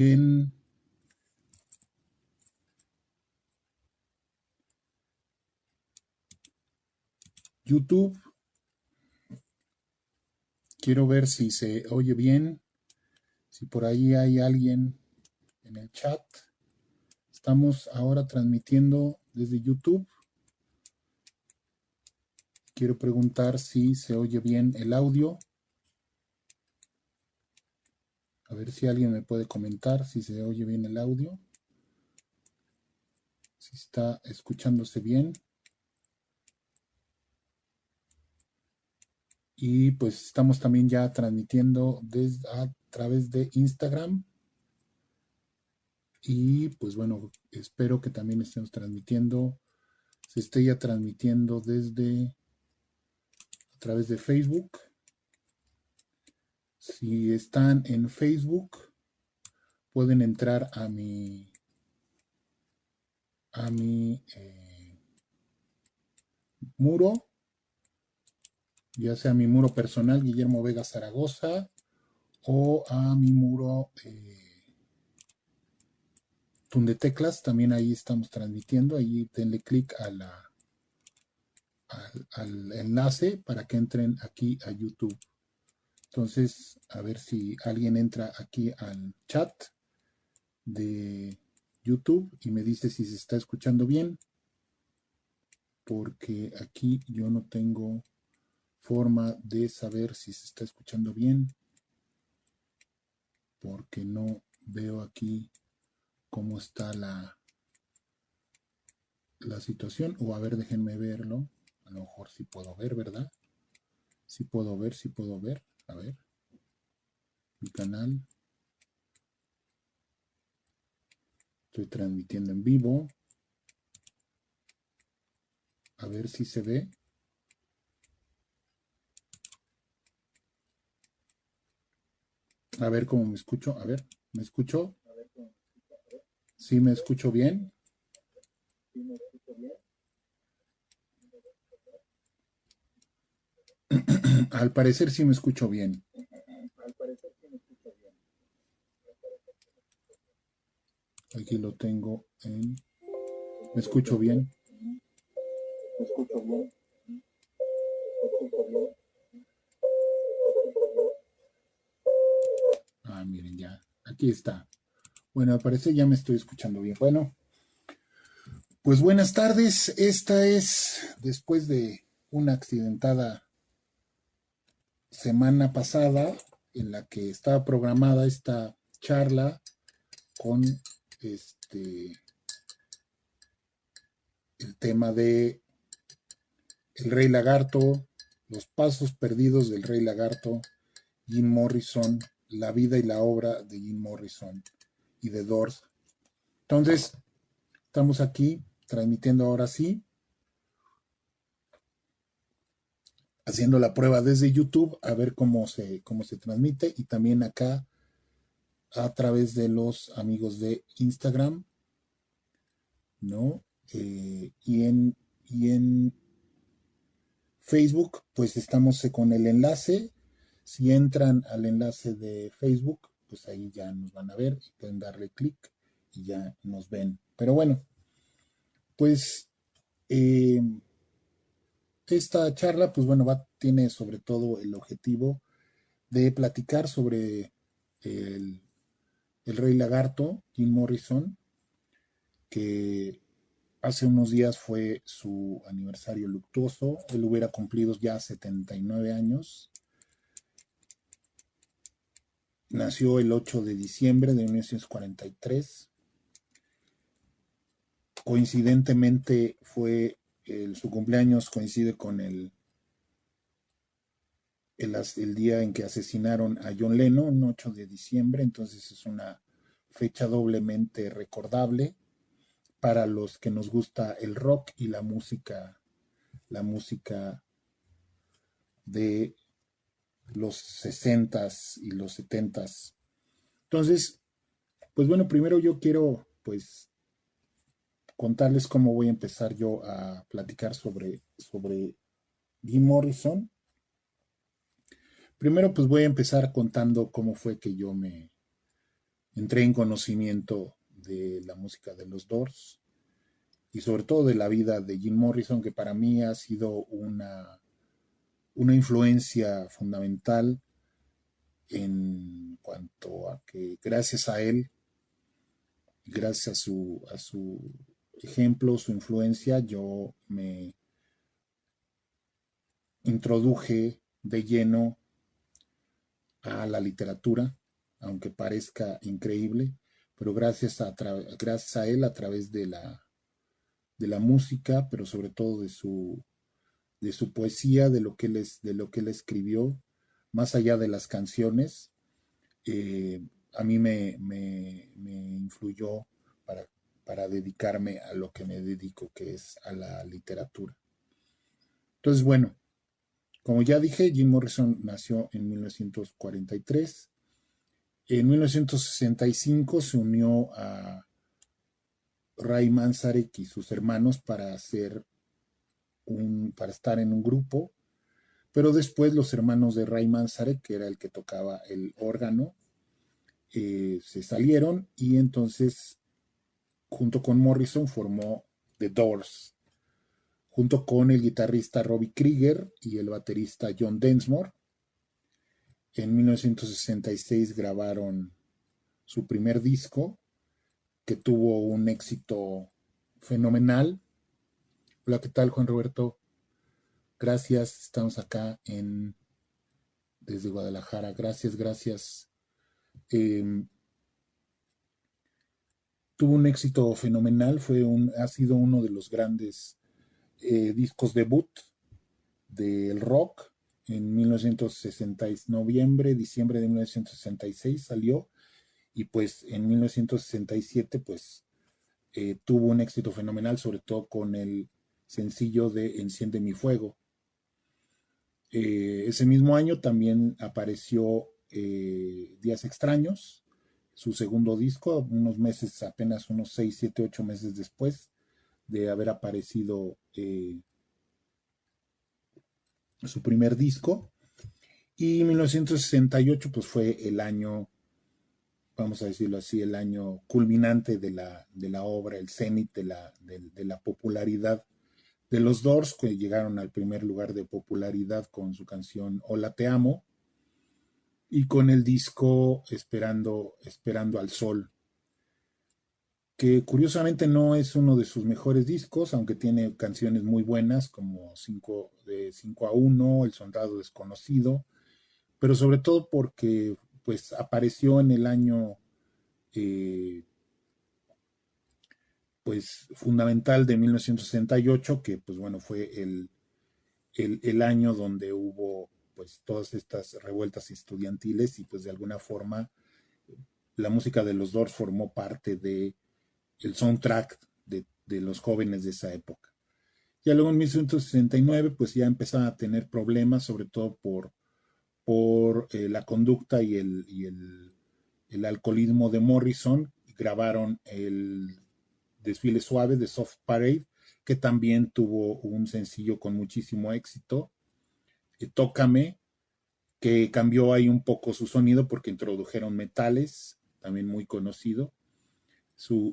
en YouTube. Quiero ver si se oye bien, si por ahí hay alguien en el chat. Estamos ahora transmitiendo desde YouTube. Quiero preguntar si se oye bien el audio. A ver si alguien me puede comentar si se oye bien el audio. Si está escuchándose bien. Y pues estamos también ya transmitiendo a través de Instagram. Y pues bueno, espero que también estemos transmitiendo, se esté ya transmitiendo a través de Facebook. Si están en Facebook, pueden entrar a mi muro, ya sea mi muro personal, Guillermo Vega Zaragoza, o a mi muro Tundeteclas, también ahí estamos transmitiendo. Ahí denle clic al enlace para que entren aquí a YouTube. Entonces, a ver si alguien entra aquí al chat de YouTube y me dice si se está escuchando bien, porque aquí yo no tengo forma de saber si se está escuchando bien, porque no veo aquí cómo está la situación. O a ver, déjenme verlo. A lo mejor sí puedo ver, ¿verdad? Sí puedo ver. A ver, mi canal. Estoy transmitiendo en vivo. A ver si se ve. A ver cómo me escucho. A ver, ¿me escucho? ¿Sí me escucho bien? Al parecer sí me escucho bien. Aquí lo tengo en... ¿Me escucho bien? Ah, miren ya. Aquí está. Bueno, al parecer ya me estoy escuchando bien. Bueno, pues buenas tardes. Esta es después de una accidentada semana pasada en la que estaba programada esta charla con el tema de El Rey Lagarto, los pasos perdidos del Rey Lagarto, Jim Morrison, la vida y la obra de Jim Morrison y de Doors. Entonces, estamos aquí transmitiendo ahora sí, haciendo la prueba desde YouTube, a ver cómo se transmite, y también acá a través de los amigos de Instagram, ¿no? Y en Facebook, pues estamos con el enlace. Si entran al enlace de Facebook, pues ahí ya nos van a ver y pueden darle clic y ya nos ven. Pero bueno, pues esta charla, pues bueno, tiene sobre todo el objetivo de platicar sobre el, el Rey Lagarto, Jim Morrison, que hace unos días fue su aniversario luctuoso. Él hubiera cumplido ya 79 años. Nació el 8 de diciembre de 1943. Coincidentemente su cumpleaños coincide con el día en que asesinaron a John Lennon, 8 de diciembre. Entonces es una fecha doblemente recordable para los que nos gusta el rock y la música de los 60s y los 70s. Entonces, pues bueno, primero yo quiero pues contarles cómo voy a empezar yo a platicar sobre Jim Morrison. Primero pues voy a empezar contando cómo fue que yo me entré en conocimiento de la música de los Doors y sobre todo de la vida de Jim Morrison, que para mí ha sido una influencia fundamental en cuanto a que gracias a él, gracias a su ejemplo, su influencia, yo me introduje de lleno a la literatura, aunque parezca increíble, pero gracias a él a través de la música, pero sobre todo de su poesía, de lo que él escribió, más allá de las canciones, a mí me influyó para, para dedicarme a lo que me dedico, que es a la literatura. Entonces, bueno, como ya dije, Jim Morrison nació en 1943. En 1965 se unió a Ray Manzarek y sus hermanos para estar en un grupo, pero después los hermanos de Ray Manzarek, que era el que tocaba el órgano, se salieron y entonces junto con Morrison formó The Doors, junto con el guitarrista Robbie Krieger y el baterista John Densmore. En 1966 grabaron su primer disco, que tuvo un éxito fenomenal. Hola, ¿qué tal, Juan Roberto? Gracias, estamos acá desde Guadalajara. Gracias, gracias. Tuvo un éxito fenomenal, ha sido uno de los grandes discos debut del rock. En 1960, diciembre de 1966 salió, y pues en 1967 pues tuvo un éxito fenomenal, sobre todo con el sencillo de Enciende mi fuego. Ese mismo año también apareció Días extraños, su segundo disco, unos meses, apenas unos 6, 7, 8 meses después de haber aparecido su primer disco. Y 1968 pues fue el año, vamos a decirlo así, el año culminante de la obra, el cenit de la popularidad de los Doors, que llegaron al primer lugar de popularidad con su canción Hola te amo, y con el disco Esperando al Sol, que curiosamente no es uno de sus mejores discos, aunque tiene canciones muy buenas como 5-1, El Soldado Desconocido, pero sobre todo porque pues apareció en el año pues fundamental de 1968, que pues bueno, fue el año donde hubo pues todas estas revueltas estudiantiles, y pues de alguna forma la música de los Doors formó parte de el soundtrack de los jóvenes de esa época. Ya luego en 1969 pues ya empezaban a tener problemas, sobre todo por la conducta y el alcoholismo de Morrison. Grabaron el Desfile Suave de Soft Parade, que también tuvo un sencillo con muchísimo éxito, Tócame, que cambió ahí un poco su sonido porque introdujeron metales, también muy conocido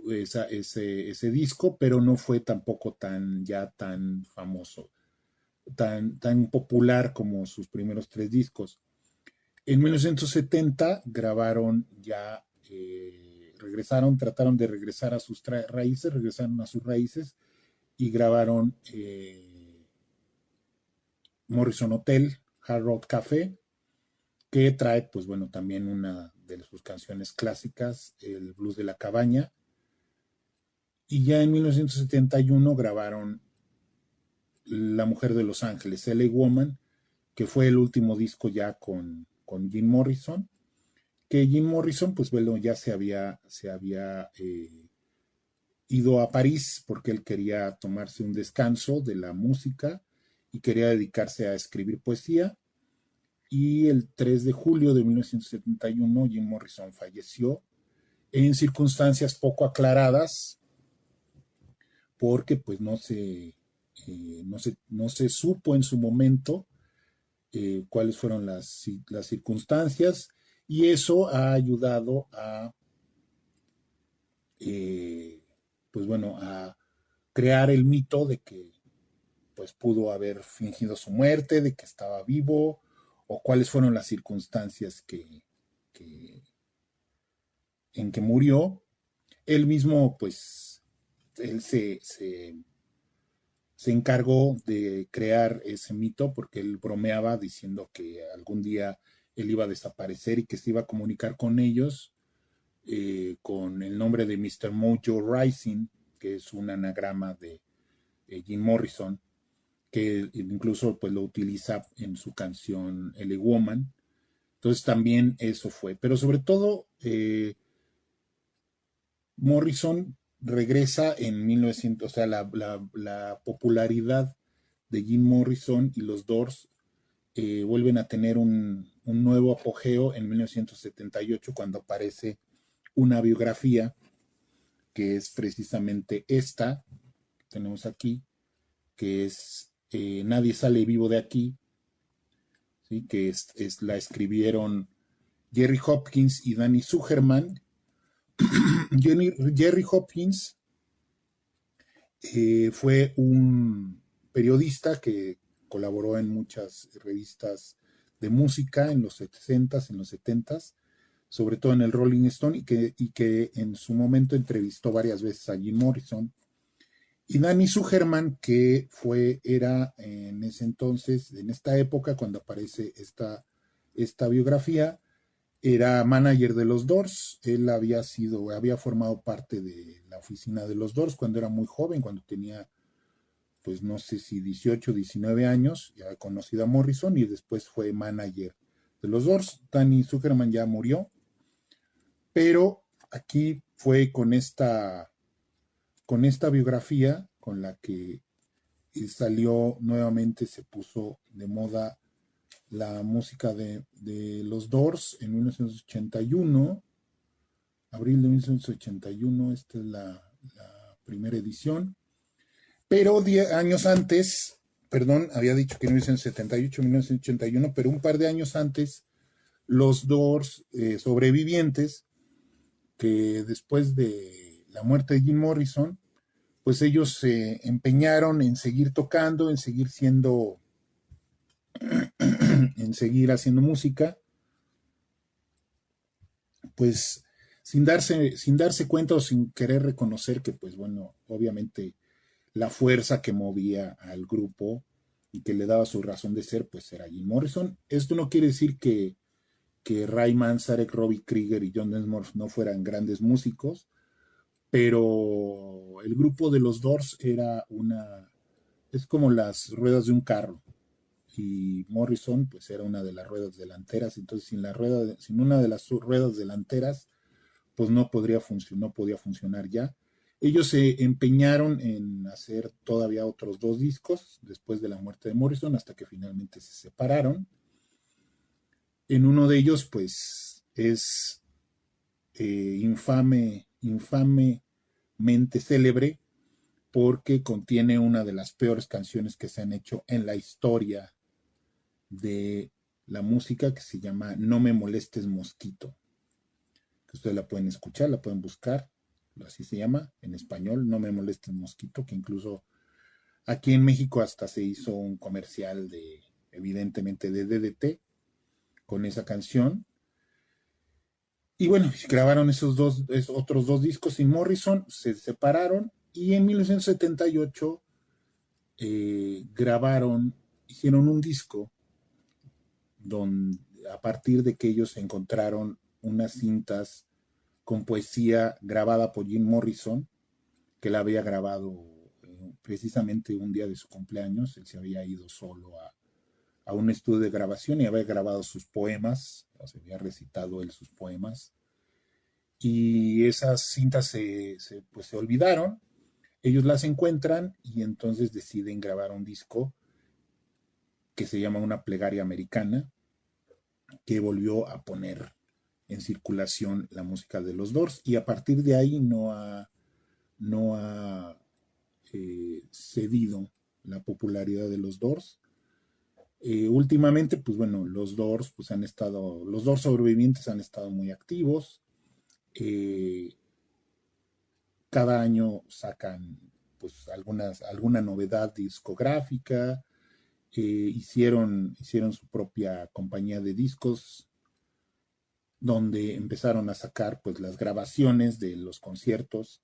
ese disco, pero no fue tampoco tan famoso, tan popular como sus primeros 3 discos. En 1970 grabaron ya, trataron de regresar a sus raíces, regresaron a sus raíces y grabaron Morrison Hotel, Hard Rock Café, que trae, pues bueno, también una de sus canciones clásicas, el Blues de la Cabaña. Y ya en 1971 grabaron La Mujer de Los Ángeles, LA Woman, que fue el último disco ya con Jim Morrison, que Jim Morrison, pues bueno, ya se había ido a París porque él quería tomarse un descanso de la música y quería dedicarse a escribir poesía. Y el 3 de julio de 1971 Jim Morrison falleció en circunstancias poco aclaradas, porque pues no se supo en su momento cuáles fueron las circunstancias, y eso ha ayudado a pues bueno, a crear el mito de que pues pudo haber fingido su muerte, de que estaba vivo, o cuáles fueron las circunstancias que, en que murió. Él mismo, pues, él se encargó de crear ese mito porque él bromeaba diciendo que algún día él iba a desaparecer y que se iba a comunicar con ellos con el nombre de Mr. Mojo Rising, que es un anagrama de Jim Morrison, que incluso pues lo utiliza en su canción L.A. Woman. Entonces también eso fue. Pero sobre todo, Morrison regresa en 1900, o sea, la popularidad de Jim Morrison y los Doors vuelven a tener un nuevo apogeo en 1978 cuando aparece una biografía que es precisamente esta que tenemos aquí, que es Nadie sale vivo de aquí, ¿sí? Que la escribieron Jerry Hopkins y Danny Sugerman. Jerry Hopkins fue un periodista que colaboró en muchas revistas de música en los 60s, en los 70s, sobre todo en el Rolling Stone, y que en su momento entrevistó varias veces a Jim Morrison. Y Danny Sugerman, que era en ese entonces, en esta época, cuando aparece esta biografía, era manager de los Doors. Él había formado parte de la oficina de los Doors cuando era muy joven, cuando tenía, pues no sé si 18, 19 años, ya conocido a Morrison, y después fue manager de los Doors. Danny Sugerman ya murió, pero aquí fue con esta biografía con la que salió nuevamente, se puso de moda la música de los Doors en 1981, abril de 1981, esta es la primera edición, pero 10 años antes, perdón, había dicho que en 1978, 1981, pero un par de años antes, los Doors sobrevivientes, que después de la muerte de Jim Morrison, pues ellos se empeñaron en seguir tocando, en seguir haciendo música, pues sin darse cuenta o sin querer reconocer que, pues bueno, obviamente la fuerza que movía al grupo y que le daba su razón de ser, pues era Jim Morrison. Esto no quiere decir que Ray Manzarek, Robbie Krieger y John Densmore no fueran grandes músicos, pero el grupo de los Doors es como las ruedas de un carro, y Morrison pues era una de las ruedas delanteras. Entonces sin una de las ruedas delanteras pues no podía funcionar ya. Ellos se empeñaron en hacer todavía otros 2 discos después de la muerte de Morrison, hasta que finalmente se separaron. En uno de ellos pues es infamemente célebre porque contiene una de las peores canciones que se han hecho en la historia de la música, que se llama No me molestes mosquito, que ustedes la pueden escuchar, la pueden buscar, así se llama en español, No me molestes mosquito, que incluso aquí en México hasta se hizo un comercial evidentemente de DDT con esa canción. Y bueno, grabaron esos otros 2 discos sin Morrison, se separaron, y en 1978 hicieron un disco a partir de que ellos encontraron unas cintas con poesía grabada por Jim Morrison, que la había grabado precisamente un día de su cumpleaños. Él se había ido solo a un estudio de grabación y había grabado sus poemas, o sea, había recitado él sus poemas, y esas cintas pues se olvidaron. Ellos las encuentran y entonces deciden grabar un disco que se llama Una plegaria americana, que volvió a poner en circulación la música de los Doors, y a partir de ahí no ha cedido la popularidad de los Doors. Últimamente, pues bueno, los Doors sobrevivientes han estado muy activos. cada año sacan pues alguna novedad discográfica. Hicieron su propia compañía de discos donde empezaron a sacar pues las grabaciones de los conciertos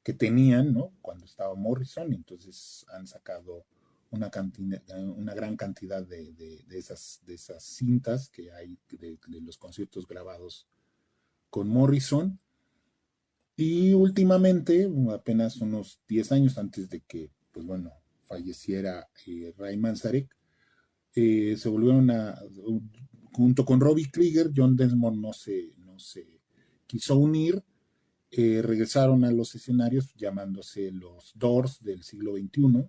que tenían, ¿no? Cuando estaba Morrison. Entonces han sacado una gran cantidad de esas cintas que hay de los conciertos grabados con Morrison. Y últimamente, apenas unos 10 años antes de que, pues bueno, falleciera Ray Manzarek, se volvieron junto con Robbie Krieger. John Densmore no se quiso unir. Regresaron a los escenarios llamándose los Doors del siglo XXI.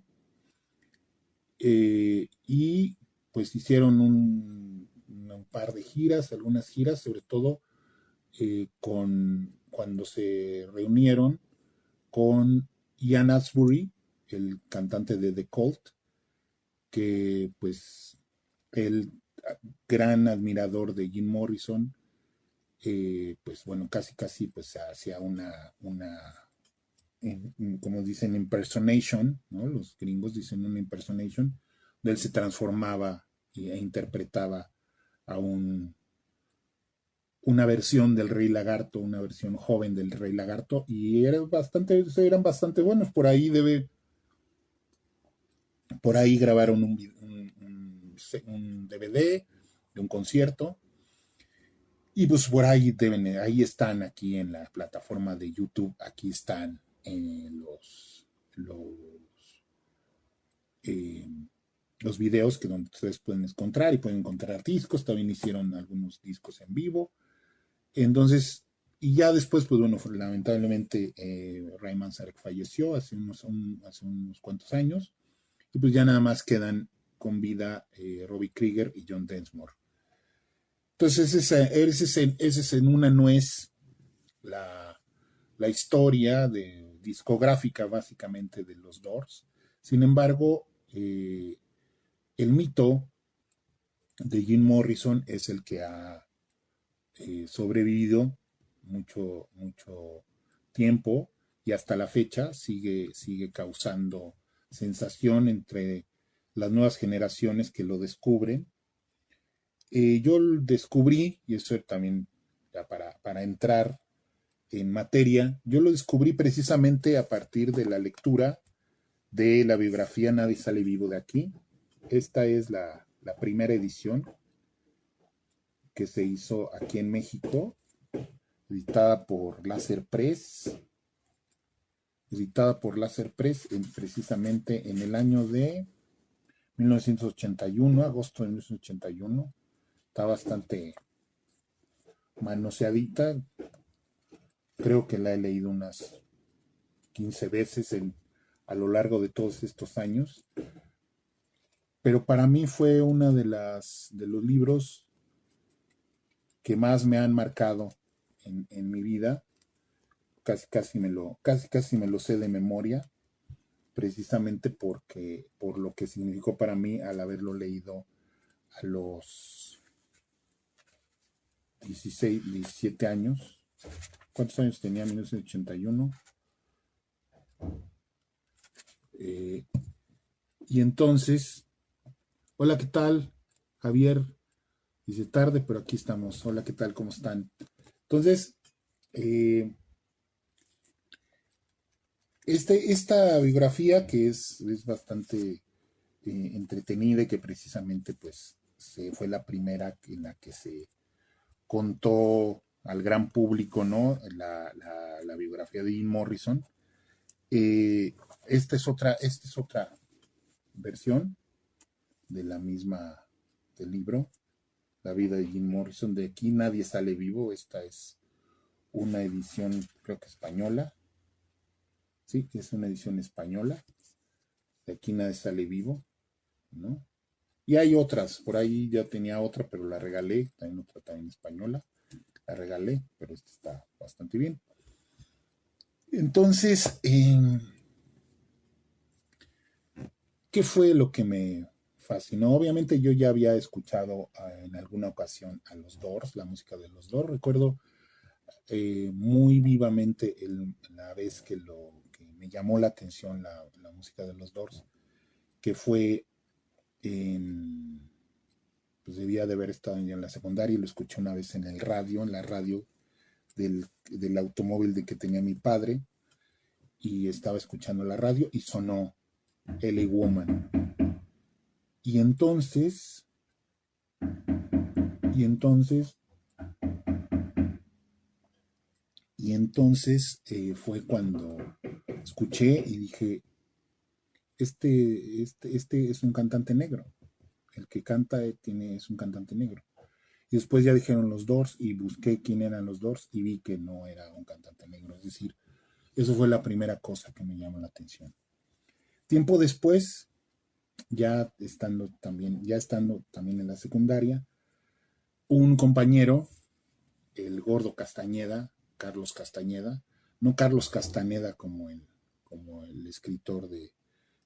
Y pues hicieron un par de giras, algunas giras, sobre todo cuando se reunieron con Ian Astbury, el cantante de The Cult, que pues el gran admirador de Jim Morrison, pues bueno, casi pues hacía como dicen, impersonation, ¿no? Los gringos dicen una impersonation, de él se transformaba e interpretaba a una versión del Rey Lagarto, una versión joven del Rey Lagarto, y eran bastante buenos. Por ahí grabaron un DVD de un concierto, y pues por ahí ahí están, aquí en la plataforma de YouTube, aquí están eh, los videos donde ustedes pueden encontrar, y pueden encontrar discos. También hicieron algunos discos en vivo. Entonces, y ya después, pues bueno, lamentablemente Ray Manzarek falleció hace unos cuantos años, y pues ya nada más quedan con vida Robbie Krieger y John Densmore. Entonces, esa en una nuez la historia discográfica básicamente de los Doors. Sin embargo, el mito de Jim Morrison es el que ha sobrevivido mucho tiempo, y hasta la fecha sigue causando sensación entre las nuevas generaciones que lo descubren. Yo descubrí, y eso también ya para entrar en materia, yo lo descubrí precisamente a partir de la lectura de la biografía Nadie sale vivo de aquí. Esta es la primera edición que se hizo aquí en México, editada por Láser Press, precisamente en el año de 1981, agosto de 1981. Está bastante manoseadita. Creo que la he leído unas 15 veces a lo largo de todos estos años. Pero para mí fue uno de los libros que más me han marcado en mi vida. Casi me lo sé de memoria, precisamente por lo que significó para mí al haberlo leído a los 16, 17 años. ¿Cuántos años tenía en 1981? Y entonces, hola, ¿qué tal? Javier dice tarde, pero aquí estamos. Hola, ¿qué tal? ¿Cómo están? Entonces, esta biografía, que es bastante entretenida, y que precisamente pues fue la primera en la que se contó al gran público, ¿no? La biografía de Jim Morrison. Esta es otra versión de la misma del libro, La vida de Jim Morrison. De aquí nadie sale vivo. Esta es una edición, creo que española. Sí, es una edición española. De aquí nadie sale vivo, ¿no? Y hay otras, por ahí ya tenía otra, pero la regalé, también otra también española. La regalé, pero esta está bastante bien. Entonces, ¿qué fue lo que me fascinó? Obviamente yo ya había escuchado en alguna ocasión a los Doors, la música de los Doors. Recuerdo muy vivamente la vez que me llamó la atención la música de los Doors, que fue pues debía de haber estado en la secundaria y lo escuché una vez en la radio del automóvil de que tenía mi padre, y estaba escuchando la radio y sonó LA Woman. Y entonces, y entonces, y entonces fue cuando escuché y dije, este es un cantante negro. El que canta es un cantante negro. Y después ya dijeron los Doors y busqué quién eran los Doors y vi que no era un cantante negro. Es decir, eso fue la primera cosa que me llamó la atención. Tiempo después, ya estando también en la secundaria, un compañero, el gordo Castañeda, Carlos Castañeda, no Carlos Castaneda como el escritor de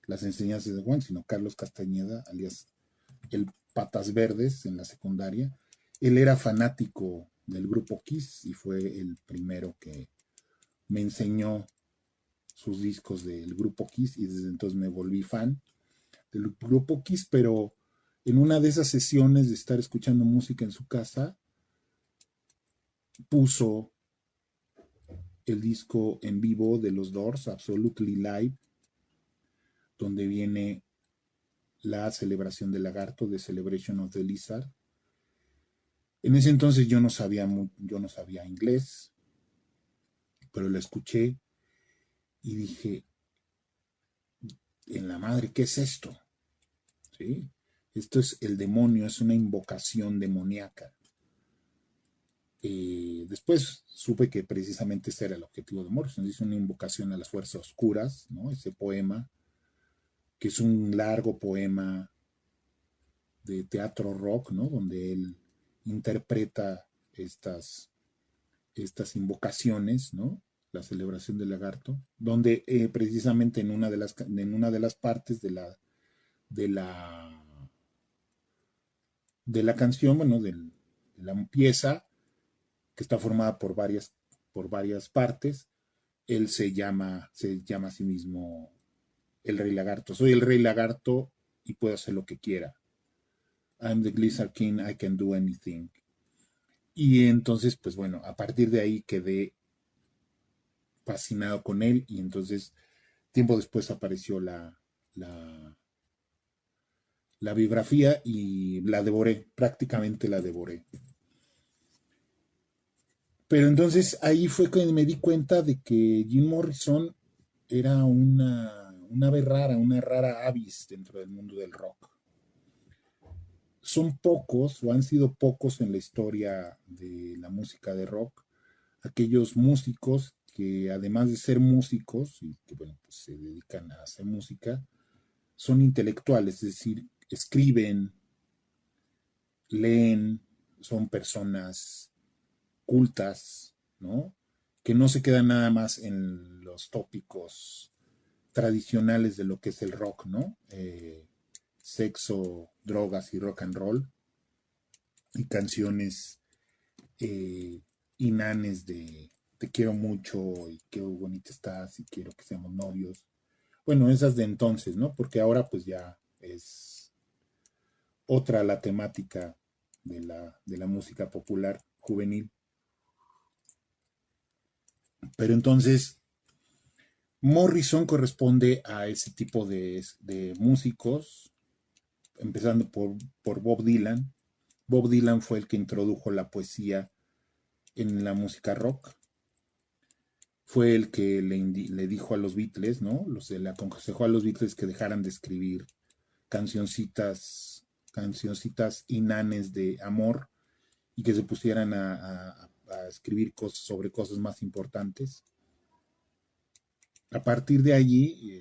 Las enseñanzas de Juan, sino Carlos Castañeda, alias el Patas Verdes en la secundaria. Él era fanático del grupo Kiss y fue el primero que me enseñó sus discos del grupo Kiss, y desde entonces me volví fan del grupo Kiss. Pero en una de esas sesiones de estar escuchando música en su casa, puso el disco en vivo de los Doors, Absolutely Live, donde viene la celebración del lagarto, The Celebration of the Lizard. En ese entonces yo no sabía inglés, pero la escuché y dije, en la madre, ¿qué es esto? ¿Sí? Esto es el demonio, es una invocación demoníaca. Después supe que precisamente ese era el objetivo de Morrison. Es una invocación a las fuerzas oscuras, ¿no? Ese poema, que es un largo poema de teatro rock, ¿no? Donde él interpreta estas invocaciones, ¿no? La celebración del lagarto, donde precisamente en una de las partes de la canción, bueno, de la pieza, que está formada por varias partes, él se llama a sí mismo el Rey Lagarto. Soy el Rey Lagarto y puedo hacer lo que quiera. I'm the Lizard King, I can do anything. Y entonces, pues bueno, a partir de ahí quedé fascinado con él, y entonces tiempo después apareció la biografía y la devoré, prácticamente la devoré. Pero entonces ahí fue que me di cuenta de que Jim Morrison era una ave rara, una rara avis dentro del mundo del rock. Son pocos, o han sido pocos en la historia de la música de rock, aquellos músicos que, además de ser músicos y que bueno, pues se dedican a hacer música, son intelectuales, es decir, escriben, leen, son personas cultas, ¿no? Que no se quedan nada más en los tópicos tradicionales de lo que es el rock, ¿no? Sexo, drogas y rock and roll, y canciones inanes de te quiero mucho y qué bonita estás y quiero que seamos novios. Bueno, esas de entonces, ¿no? Porque ahora pues ya es otra la temática de la música popular juvenil. Pero entonces Morrison corresponde a ese tipo de músicos, empezando por Bob Dylan. Bob Dylan fue el que introdujo la poesía en la música rock. Fue el que le dijo a los Beatles, ¿no? Le aconsejó a los Beatles que dejaran de escribir cancioncitas inanes de amor y que se pusieran a escribir cosas sobre cosas más importantes. A partir de allí,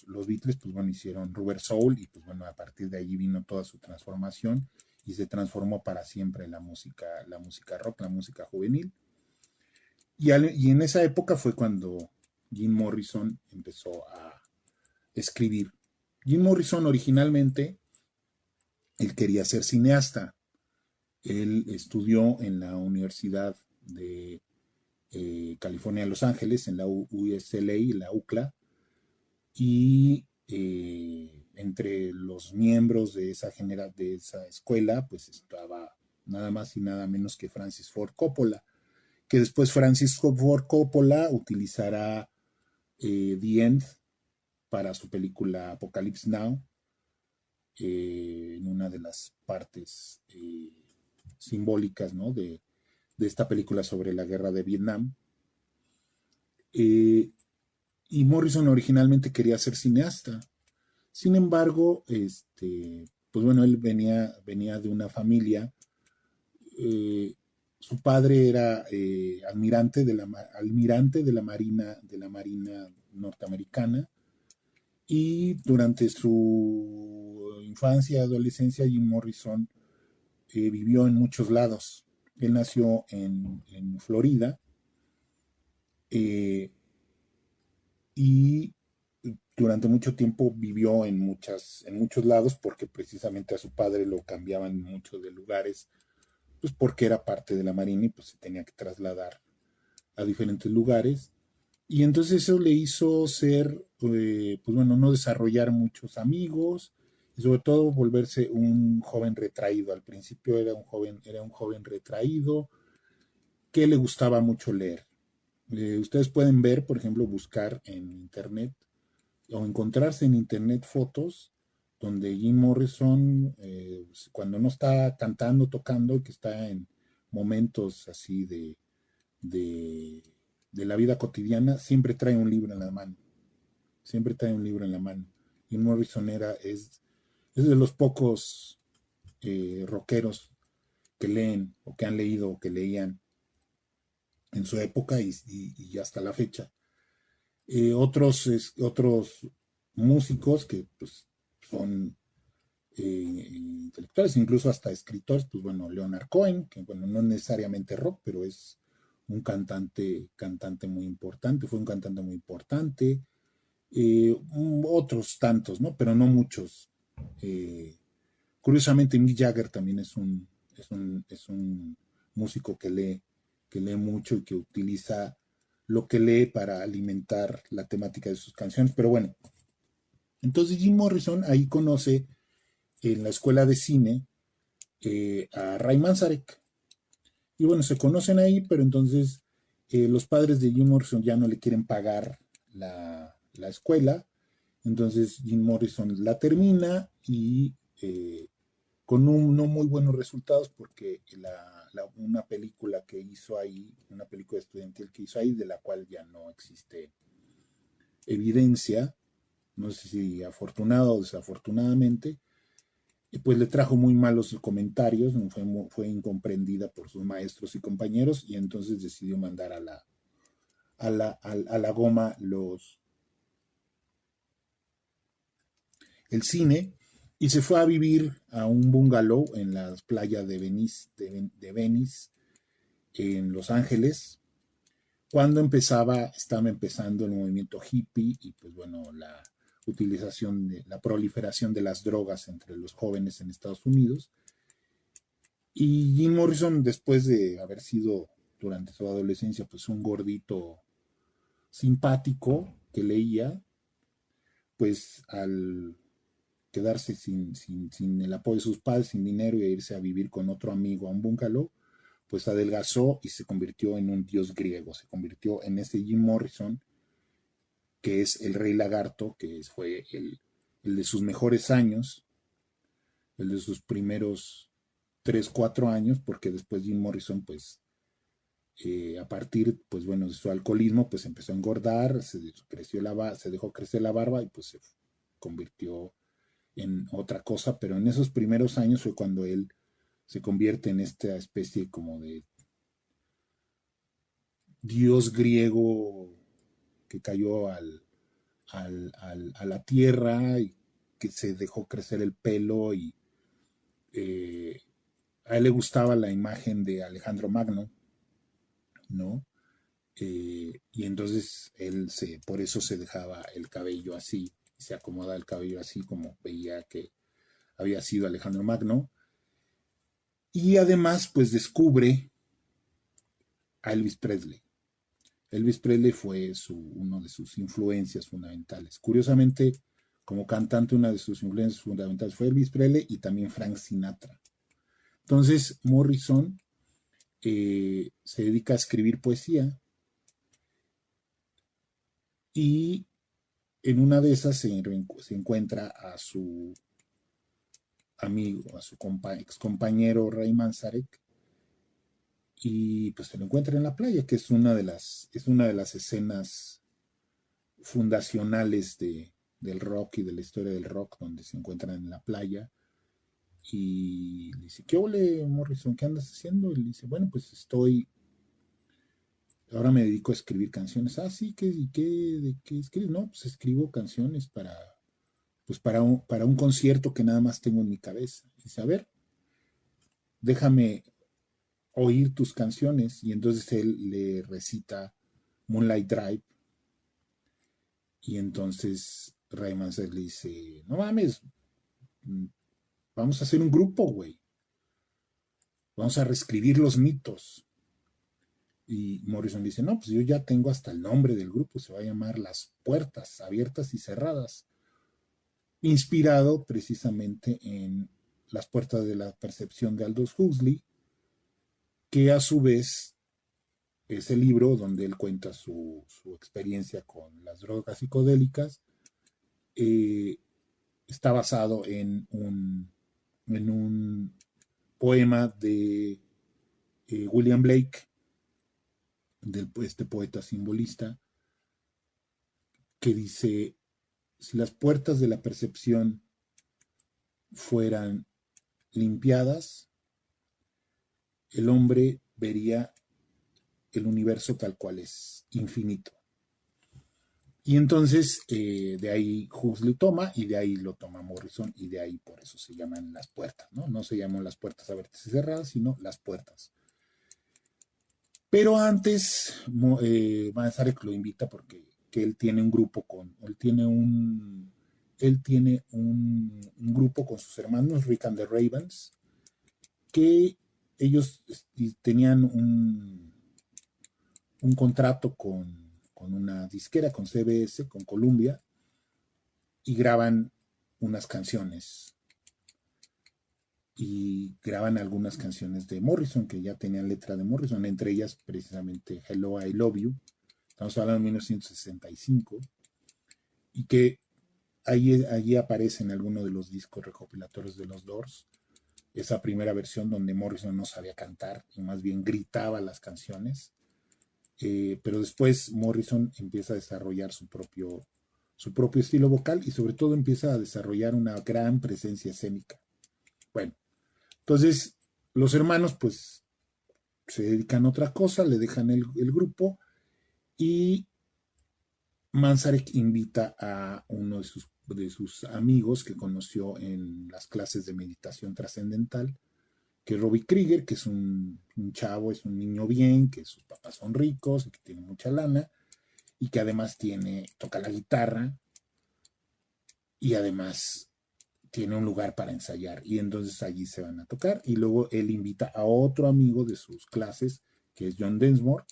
los Beatles, pues bueno, hicieron Rubber Soul, y pues bueno, a partir de allí vino toda su transformación y se transformó para siempre la música rock, la música juvenil. Y en esa época fue cuando Jim Morrison empezó a escribir. Jim Morrison originalmente, él quería ser cineasta, Él estudió en la Universidad de California, Los Ángeles, en la USLA, la UCLA, y entre los miembros de de esa escuela, pues estaba nada más y nada menos que Francis Ford Coppola, que después Francis Ford Coppola utilizará The End para su película Apocalypse Now, en una de las partes simbólicas, ¿no? de esta película sobre la guerra de Vietnam. Y Morrison originalmente quería ser cineasta. Sin embargo, pues bueno, él venía de una familia. Su padre era almirante de la Marina norteamericana, y durante su infancia y adolescencia Jim Morrison vivió en muchos lados. Él nació en Florida, eh, y durante mucho tiempo vivió en muchos lados, porque precisamente a su padre lo cambiaban mucho de lugares, pues porque era parte de la Marina y pues se tenía que trasladar a diferentes lugares. Y entonces eso le hizo ser, pues bueno, no desarrollar muchos amigos y sobre todo volverse un joven retraído. Al principio era un joven retraído que le gustaba mucho leer. Ustedes pueden ver, por ejemplo, buscar en internet o encontrarse en internet fotos donde Jim Morrison, cuando no está cantando, tocando, que está en momentos así de, de la vida cotidiana, siempre trae un libro en la mano. Siempre trae un libro en la mano. Jim Morrison es de los pocos rockeros que leen o que han leído o que leían en su época y hasta la fecha. Otros músicos que pues, son intelectuales, incluso hasta escritores, pues bueno, Leonard Cohen, que bueno, no es necesariamente rock, pero es un cantante muy importante, fue un cantante muy importante. Otros tantos, ¿no? Pero no muchos. Eh, Curiosamente, Mick Jagger también es un músico que lee mucho y que utiliza lo que lee para alimentar la temática de sus canciones. Pero bueno, entonces Jim Morrison ahí conoce en la escuela de cine a Ray Manzarek. Y bueno, se conocen ahí, pero entonces los padres de Jim Morrison ya no le quieren pagar la escuela. Entonces Jim Morrison la termina y con no muy buenos resultados, porque una película que hizo ahí, una película estudiantil que hizo ahí, de la cual ya no existe evidencia, no sé si afortunado o desafortunadamente, pues le trajo muy malos comentarios, fue incomprendida por sus maestros y compañeros, y entonces decidió mandar a la goma el cine, y se fue a vivir a un bungalow en las playas de Venice, en Los Ángeles, cuando estaba empezando el movimiento hippie y pues bueno, la proliferación de las drogas entre los jóvenes en Estados Unidos. Y Jim Morrison, después de haber sido durante su adolescencia pues un gordito simpático que leía, pues al quedarse sin el apoyo de sus padres, sin dinero, y irse a vivir con otro amigo a un bungalow, pues adelgazó y se convirtió en un dios griego, se convirtió en ese Jim Morrison, que es el Rey Lagarto, que fue el de sus mejores años, el de sus primeros 3 4 años, porque después Jim Morrison, pues, a partir, pues bueno, de su alcoholismo, pues empezó a engordar, se dejó crecer la barba y pues se convirtió en otra cosa, pero en esos primeros años fue cuando él se convierte en esta especie como de dios griego que cayó a la tierra y que se dejó crecer el pelo, y eh, a él le gustaba la imagen de Alejandro Magno, ¿no? Y entonces por eso se dejaba el cabello así, se acomoda el cabello así como veía que había sido Alejandro Magno. Y además, pues descubre a Elvis Presley. Elvis Presley fue uno de sus influencias fundamentales. Curiosamente, como cantante, una de sus influencias fundamentales fue Elvis Presley y también Frank Sinatra. Entonces, Morrison se dedica a escribir poesía y en una de esas se encuentra a su amigo, a su ex compañero Ray Manzarek, y pues se lo encuentra en la playa, que es es una de las escenas fundacionales del rock y de la historia del rock, donde se encuentran en la playa. Y le dice, ¿qué ole, Morrison? ¿Qué andas haciendo? Y le dice, bueno, pues ahora me dedico a escribir canciones. Ah, sí, ¿de qué escribes? No, pues escribo canciones para un concierto que nada más tengo en mi cabeza. Y dice, a ver, déjame oír tus canciones. Y entonces él le recita Moonlight Drive. Y entonces Ray Manzarek le dice, no mames, vamos a hacer un grupo, güey. Vamos a reescribir los mitos. Y Morrison dice, no, pues yo ya tengo hasta el nombre del grupo, se va a llamar Las Puertas Abiertas y Cerradas, inspirado precisamente en Las Puertas de la Percepción de Aldous Huxley, que a su vez es el libro donde él cuenta su experiencia con las drogas psicodélicas. Eh, Está basado en un poema de William Blake, este poeta simbolista, que dice, si las puertas de la percepción fueran limpiadas, el hombre vería el universo tal cual es, infinito. Y entonces de ahí Huxley toma y de ahí lo toma Morrison y de ahí por eso se llaman las puertas, ¿no? No se llaman las puertas abiertas y cerradas, sino las puertas. Pero antes Manzarek lo invita porque que él tiene un grupo un grupo con sus hermanos Rick and the Ravens, que ellos tenían un contrato con una disquera, con CBS, con Columbia, y graban unas canciones. Y graban algunas canciones de Morrison, que ya tenían letra de Morrison, entre ellas precisamente Hello, I Love You. Estamos hablando de 1965. Y que allí aparece en alguno de los discos recopilatorios de los Doors, esa primera versión donde Morrison no sabía cantar y más bien gritaba las canciones. Pero después Morrison empieza a desarrollar su propio estilo vocal y sobre todo empieza a desarrollar una gran presencia escénica. Bueno, entonces los hermanos pues se dedican a otra cosa, le dejan el grupo y Manzarek invita a uno de sus amigos que conoció en las clases de meditación trascendental, que es Robbie Krieger, que es un chavo, es un niño bien, que sus papás son ricos y que tiene mucha lana y que además toca la guitarra y además tiene un lugar para ensayar y entonces allí se van a tocar y luego él invita a otro amigo de sus clases que es John Densmore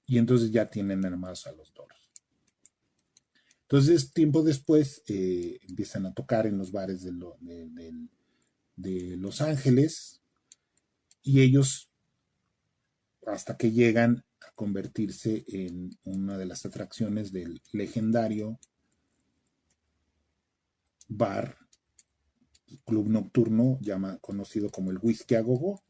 y entonces ya tienen armados a los Doors. Entonces tiempo después empiezan a tocar en los bares de Los Ángeles y ellos hasta que llegan a convertirse en una de las atracciones del legendario bar club nocturno conocido como el Whisky a Go-Go.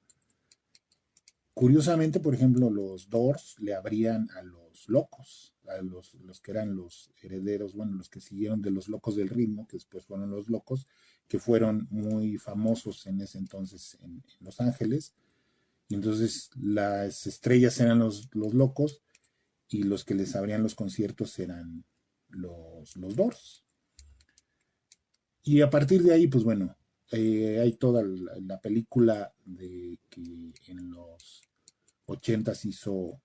Curiosamente, por ejemplo, los Doors le abrían a los Locos, a los que eran los herederos, bueno, los que siguieron de los Locos del Ritmo, que después fueron los Locos, que fueron muy famosos en ese entonces en Los Ángeles. Y entonces las estrellas eran los Locos y los que les abrían los conciertos eran los Doors. Y a partir de ahí, pues bueno, hay toda la película de que en los 80s hizo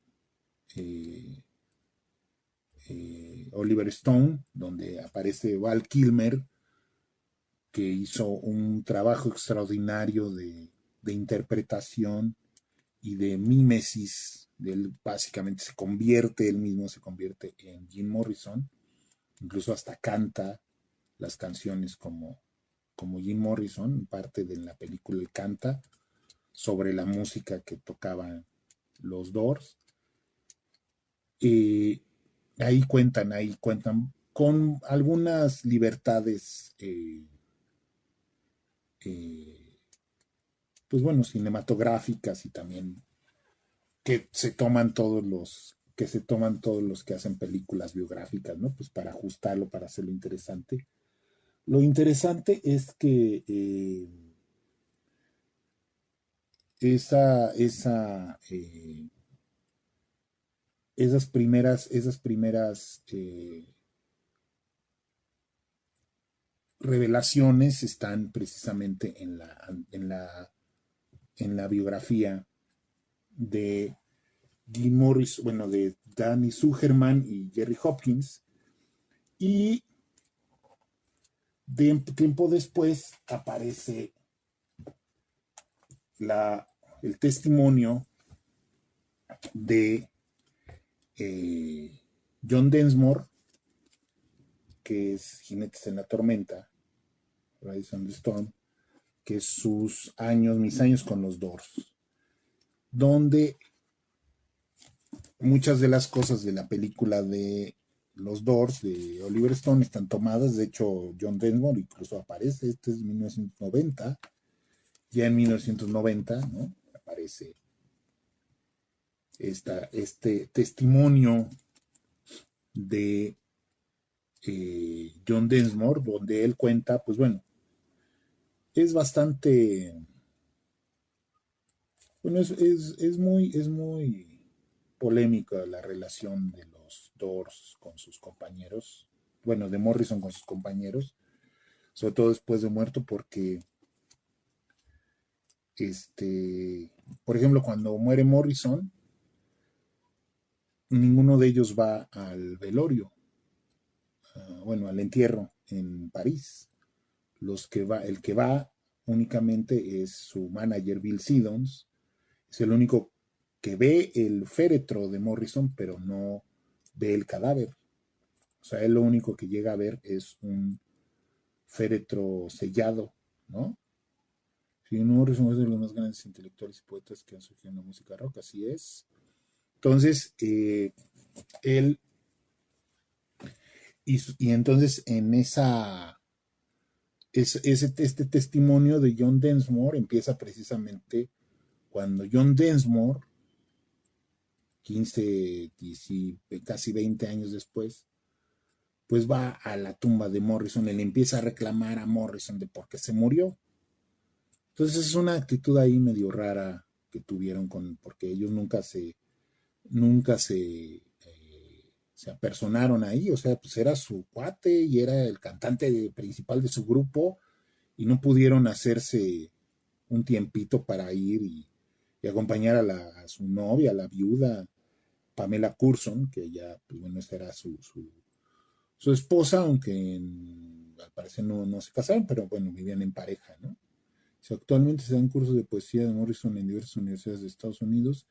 Oliver Stone, donde aparece Val Kilmer, que hizo un trabajo extraordinario de interpretación y de mímesis. Él básicamente él mismo se convierte en Jim Morrison, incluso hasta canta las canciones como Jim Morrison, parte de la película él canta sobre la música que tocaban los Doors. Ahí cuentan con algunas libertades, pues bueno, cinematográficas, y también que se toman todos los que hacen películas biográficas, ¿no? Pues para ajustarlo, para hacerlo interesante. Lo interesante es que esas primeras revelaciones están precisamente en la biografía de Jim Morris, bueno, de Danny Sugerman y Jerry Hopkins. Y tiempo después aparece el testimonio de John Densmore, que es Jinetes en la Tormenta, Rise on the Storm, que es mis años con los Doors, donde muchas de las cosas de la película de los Doors de Oliver Stone están tomadas. De hecho, John Densmore incluso aparece. Este es 1990. Ya en 1990, ¿no?, aparece este testimonio de John Densmore, donde él cuenta, pues bueno, es bastante, bueno, es muy polémica la relación de los Doors con sus compañeros, bueno, de Morrison con sus compañeros, sobre todo después de muerto, porque por ejemplo, cuando muere Morrison, ninguno de ellos va al velorio, bueno, al entierro en París. El que va únicamente es su manager Bill Siddons, es el único que ve el féretro de Morrison, pero no ve el cadáver. O sea, él lo único que llega a ver es un féretro sellado, ¿no? Sí, Morrison es de los más grandes intelectuales y poetas que han surgido en la música rock, así es. Entonces, él, y entonces en este testimonio de John Densmore empieza precisamente cuando John Densmore, 15, casi 20 años después, pues va a la tumba de Morrison y le empieza a reclamar a Morrison de por qué se murió. Entonces es una actitud ahí medio rara que tuvieron porque ellos nunca se apersonaron ahí. O sea, pues era su cuate y era el cantante principal de su grupo, y no pudieron hacerse un tiempito para ir y acompañar a su novia, la viuda Pamela Curson, que ya, pues bueno, esta era su esposa, aunque al parecer no se casaron, pero bueno, vivían en pareja, ¿no? Actualmente se dan cursos de poesía de Morrison en diversas universidades de Estados Unidos,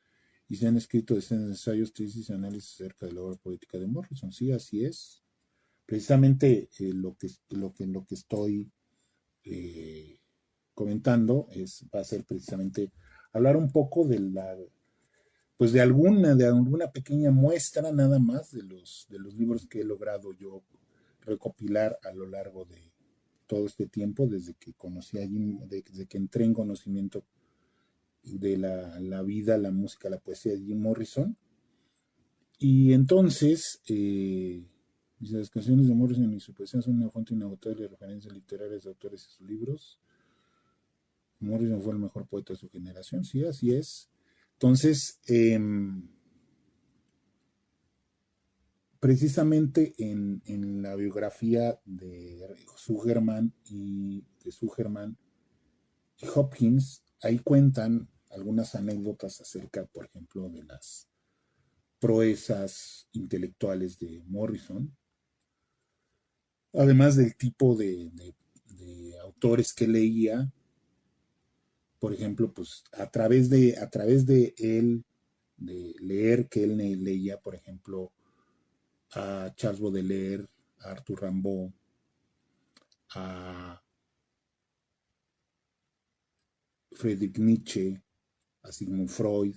y se han escrito decenas de ensayos, tesis y análisis acerca de la obra poética de Morrison. Sí, así es. Precisamente lo que estoy comentando va a ser precisamente hablar un poco pues de alguna pequeña muestra nada más de los libros que he logrado yo recopilar a lo largo de todo este tiempo, desde que conocí a Jim, desde que entré en conocimiento de la vida, la música, la poesía de Jim Morrison. Y entonces, las canciones de Morrison y su poesía son una fuente inagotable de referencias literarias de autores y sus libros. Morrison fue el mejor poeta de su generación, sí, así es. Entonces, precisamente en la biografía de Sugerman y Hopkins, ahí cuentan algunas anécdotas acerca, por ejemplo, de las proezas intelectuales de Morrison, además del tipo de autores que leía. por ejemplo, pues a través de él, de leer que él leía, por ejemplo, a Charles Baudelaire, a Arthur Rimbaud, a Friedrich Nietzsche, a Sigmund Freud,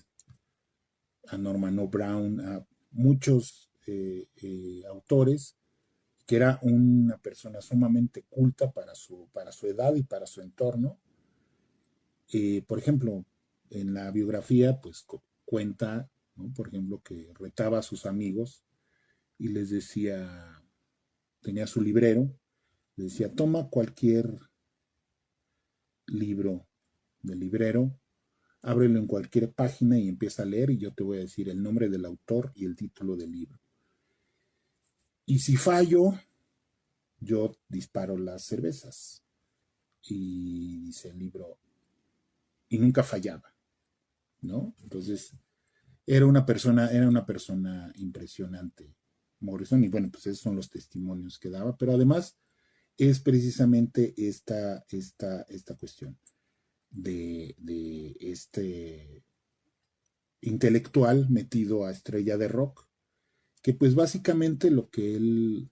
a Norman O. Brown, a muchos autores, que era una persona sumamente culta para su edad y para su entorno. Por ejemplo, en la biografía, pues cuenta, ¿no? Por ejemplo, que retaba a sus amigos y les decía, tenía su librero, les decía, toma cualquier libro del librero, ábrelo en cualquier página y empieza a leer y yo te voy a decir el nombre del autor y el título del libro. Y si fallo, yo disparo las cervezas. Y dice el libro, y nunca fallaba, ¿no? Entonces, era una persona impresionante, Morrison, y bueno, pues esos son los testimonios que daba, pero además es precisamente esta cuestión de este intelectual metido a estrella de rock, que pues básicamente lo que él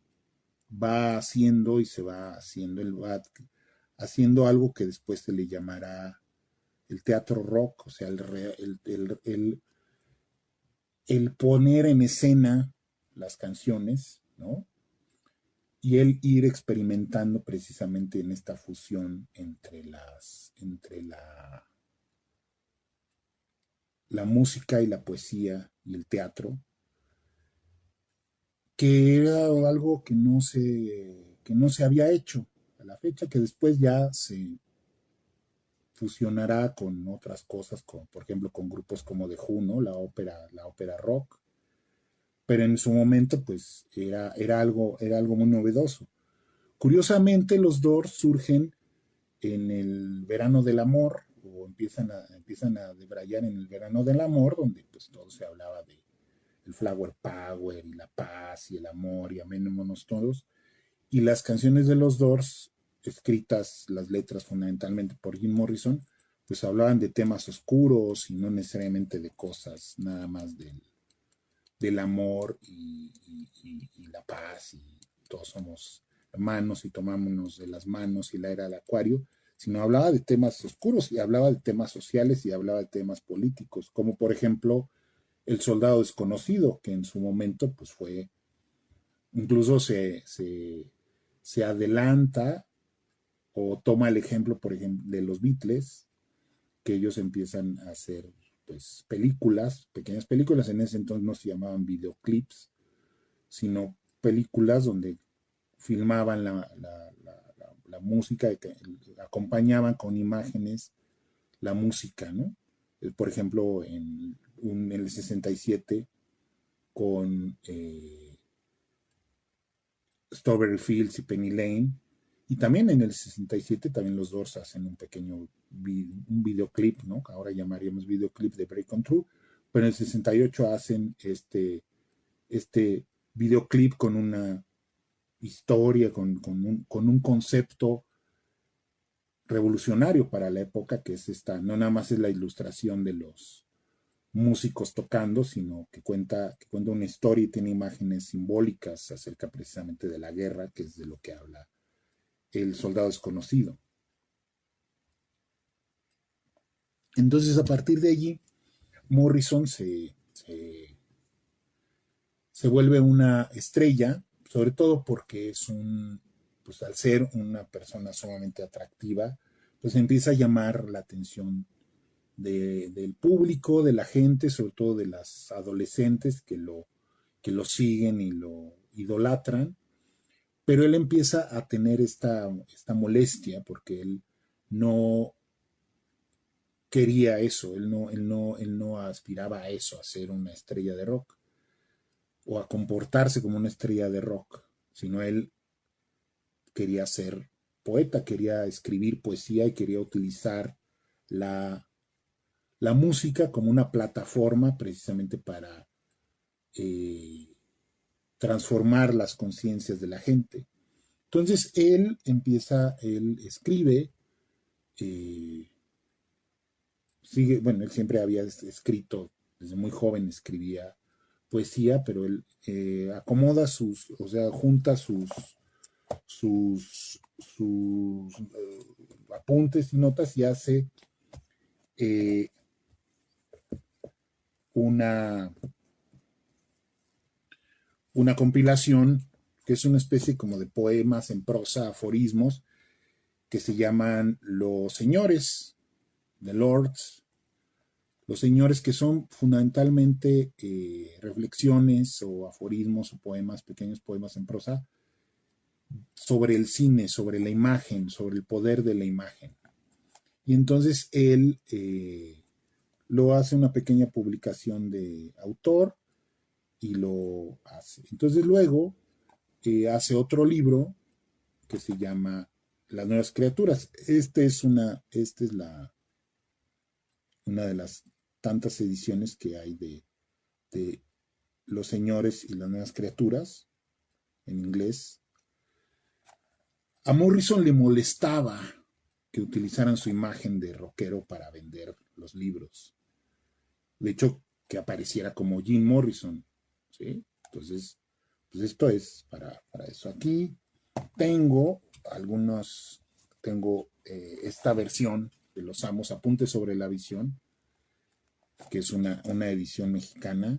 va haciendo y se va haciendo, él va haciendo algo que después se le llamará el teatro rock, o sea, el poner en escena las canciones, ¿no? Y él ir experimentando precisamente en esta fusión entre la música y la poesía y el teatro, que era algo que no se había hecho a la fecha, que después ya se fusionará con otras cosas, por ejemplo, con grupos como The Who, ¿no? La ópera rock, pero en su momento, pues, era algo muy novedoso. Curiosamente, los Doors surgen en el verano del amor, o empiezan a debrayar en el verano del amor, donde pues todo se hablaba de el flower power y la paz y el amor y amémonos todos. Y las canciones de los Doors, escritas las letras fundamentalmente por Jim Morrison, pues hablaban de temas oscuros y no necesariamente de cosas, nada más del amor y la paz y todos somos hermanos y tomámonos de las manos y la era del acuario, sino hablaba de temas oscuros y hablaba de temas sociales y hablaba de temas políticos, como por ejemplo El Soldado Desconocido, que en su momento pues fue, incluso se adelanta o toma el ejemplo, por ejemplo, de los Beatles, que ellos empiezan a hacer pues películas, pequeñas películas, en ese entonces no se llamaban videoclips, sino películas donde filmaban la música, acompañaban con imágenes la música, ¿no? Por ejemplo, en el 67 con Strawberry Fields y Penny Lane, y también en el 67 también los Doors hacen un pequeño un videoclip, ¿no? Ahora llamaríamos videoclip de Break On Through, pero en el 68 hacen este videoclip con una historia, con un concepto revolucionario para la época, que es esta, no nada más es la ilustración de los músicos tocando, sino que cuenta una historia y tiene imágenes simbólicas acerca precisamente de la guerra, que es de lo que habla El Soldado Desconocido. Entonces, a partir de allí, Morrison se vuelve una estrella, sobre todo porque pues al ser una persona sumamente atractiva, pues empieza a llamar la atención del público, de la gente, sobre todo de las adolescentes que lo siguen y lo idolatran, pero él empieza a tener esta molestia porque él no quería eso, él no aspiraba a eso, a ser una estrella de rock o a comportarse como una estrella de rock, sino él quería ser poeta, quería escribir poesía y quería utilizar la música como una plataforma precisamente para eh, transformar las conciencias de la gente. Entonces él escribe eh, sigue, bueno, él siempre había escrito, desde muy joven escribía poesía, pero él acomoda o sea, junta sus apuntes y notas y hace eh, una, una compilación que es una especie como de poemas en prosa, aforismos, que se llaman Los Señores, The Lords, los señores, que son fundamentalmente reflexiones o aforismos o poemas, pequeños poemas en prosa, sobre el cine, sobre la imagen, sobre el poder de la imagen. Y entonces él lo hace una pequeña publicación de autor y lo hace. Entonces luego hace otro libro que se llama Las Nuevas Criaturas. Esta es una de las tantas ediciones que hay de Los Señores y las Nuevas Criaturas en inglés. A Morrison le molestaba que utilizaran su imagen de rockero para vender los libros. De hecho, que apareciera como Jim Morrison, ¿sí? Entonces, pues esto es para eso. Aquí tengo esta versión de Los Amos, Apuntes sobre la Visión, que es una edición mexicana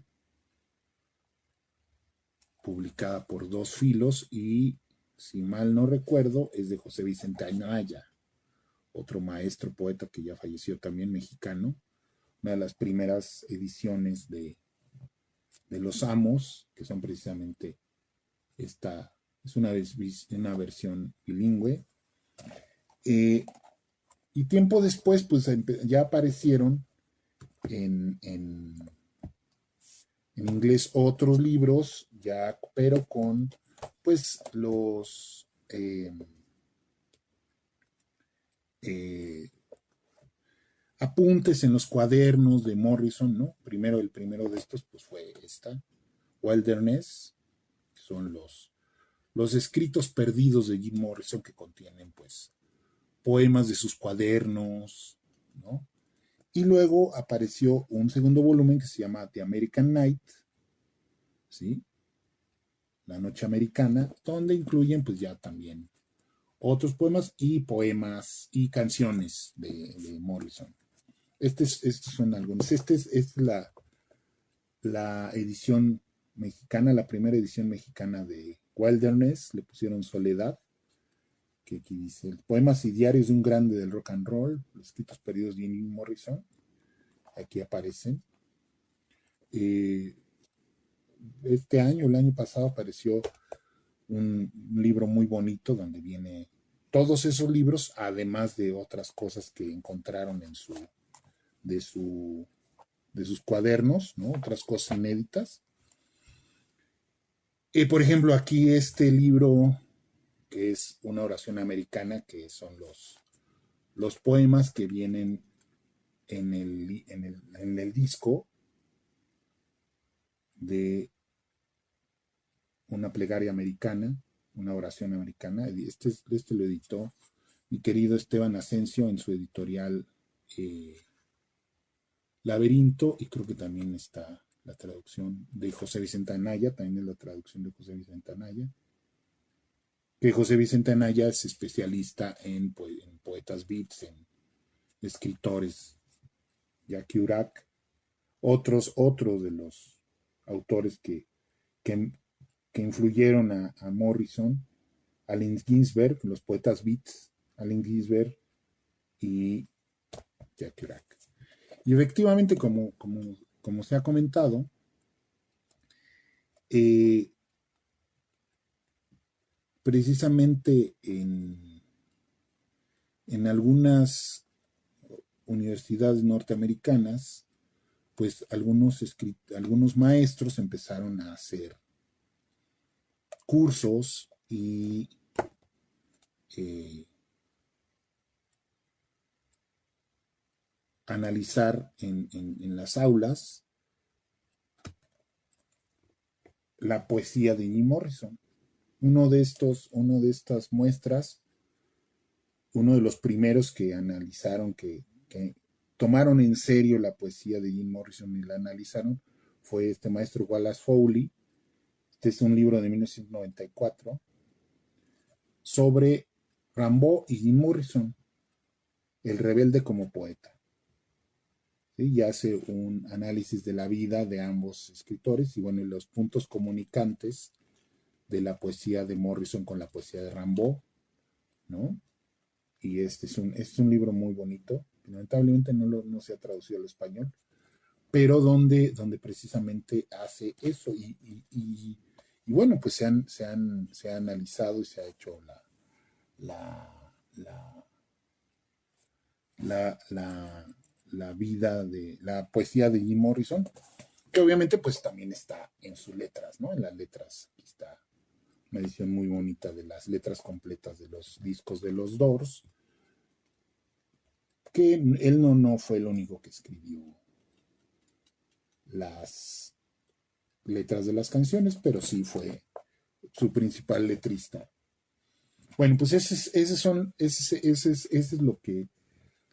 publicada por Dos Filos y, si mal no recuerdo, es de José Vicente Anaya, otro maestro poeta que ya falleció también, mexicano, una de las primeras ediciones de Los Amos, que son precisamente esta, es una versión bilingüe. Y tiempo después, pues ya aparecieron en inglés otros libros, ya, pero con pues los apuntes en los cuadernos de Morrison, ¿no? El primero de estos pues fue esta, Wilderness, que son los escritos perdidos de Jim Morrison, que contienen pues poemas de sus cuadernos, ¿no? Y luego apareció un segundo volumen que se llama The American Night, ¿sí? La Noche Americana, donde incluyen pues ya también otros poemas y canciones de Morrison. Estos son algunos. Es la edición mexicana, la primera edición mexicana de Wilderness, le pusieron Soledad, que aquí dice, poemas y diarios de un grande del rock and roll, los escritos perdidos de Jim Morrison, aquí aparecen. Este año, el año pasado, apareció un libro muy bonito donde viene todos esos libros, además de otras cosas que encontraron de sus cuadernos, ¿no? Otras cosas inéditas. Por ejemplo, aquí este libro, que es una oración americana, que son los poemas que vienen en el disco de una plegaria americana, una oración americana. Este lo editó mi querido Esteban Asensio en su editorial Laberinto, y creo que también está la traducción de José Vicente Anaya, también es la traducción de José Vicente Anaya, que José Vicente Anaya es especialista en poetas beats, en escritores, Jackie Urak, otros de los autores que, que influyeron a Morrison, Allen Ginsberg, los poetas beats, Allen Ginsberg y Jack Kerouac. Y efectivamente, como se ha comentado, precisamente en algunas universidades norteamericanas, pues algunos maestros empezaron a hacer cursos y analizar en las aulas la poesía de Jim Morrison. Una de estas muestras, uno de los primeros que analizaron, que tomaron en serio la poesía de Jim Morrison y la analizaron fue este maestro Wallace Foley. Este es un libro de 1994 sobre Rimbaud y Jim Morrison, el rebelde como poeta. ¿Sí? Y hace un análisis de la vida de ambos escritores y bueno, los puntos comunicantes de la poesía de Morrison con la poesía de Rimbaud, ¿no? Y este es un libro muy bonito, lamentablemente no se ha traducido al español, pero donde precisamente hace eso y bueno, pues se ha analizado y se ha hecho la vida de la poesía de Jim Morrison, que obviamente pues también está en sus letras, ¿no? En las letras, aquí está una edición muy bonita de las letras completas de los discos de los Doors, que él no fue el único que escribió las letras de las canciones, pero sí fue su principal letrista. Bueno, pues ese es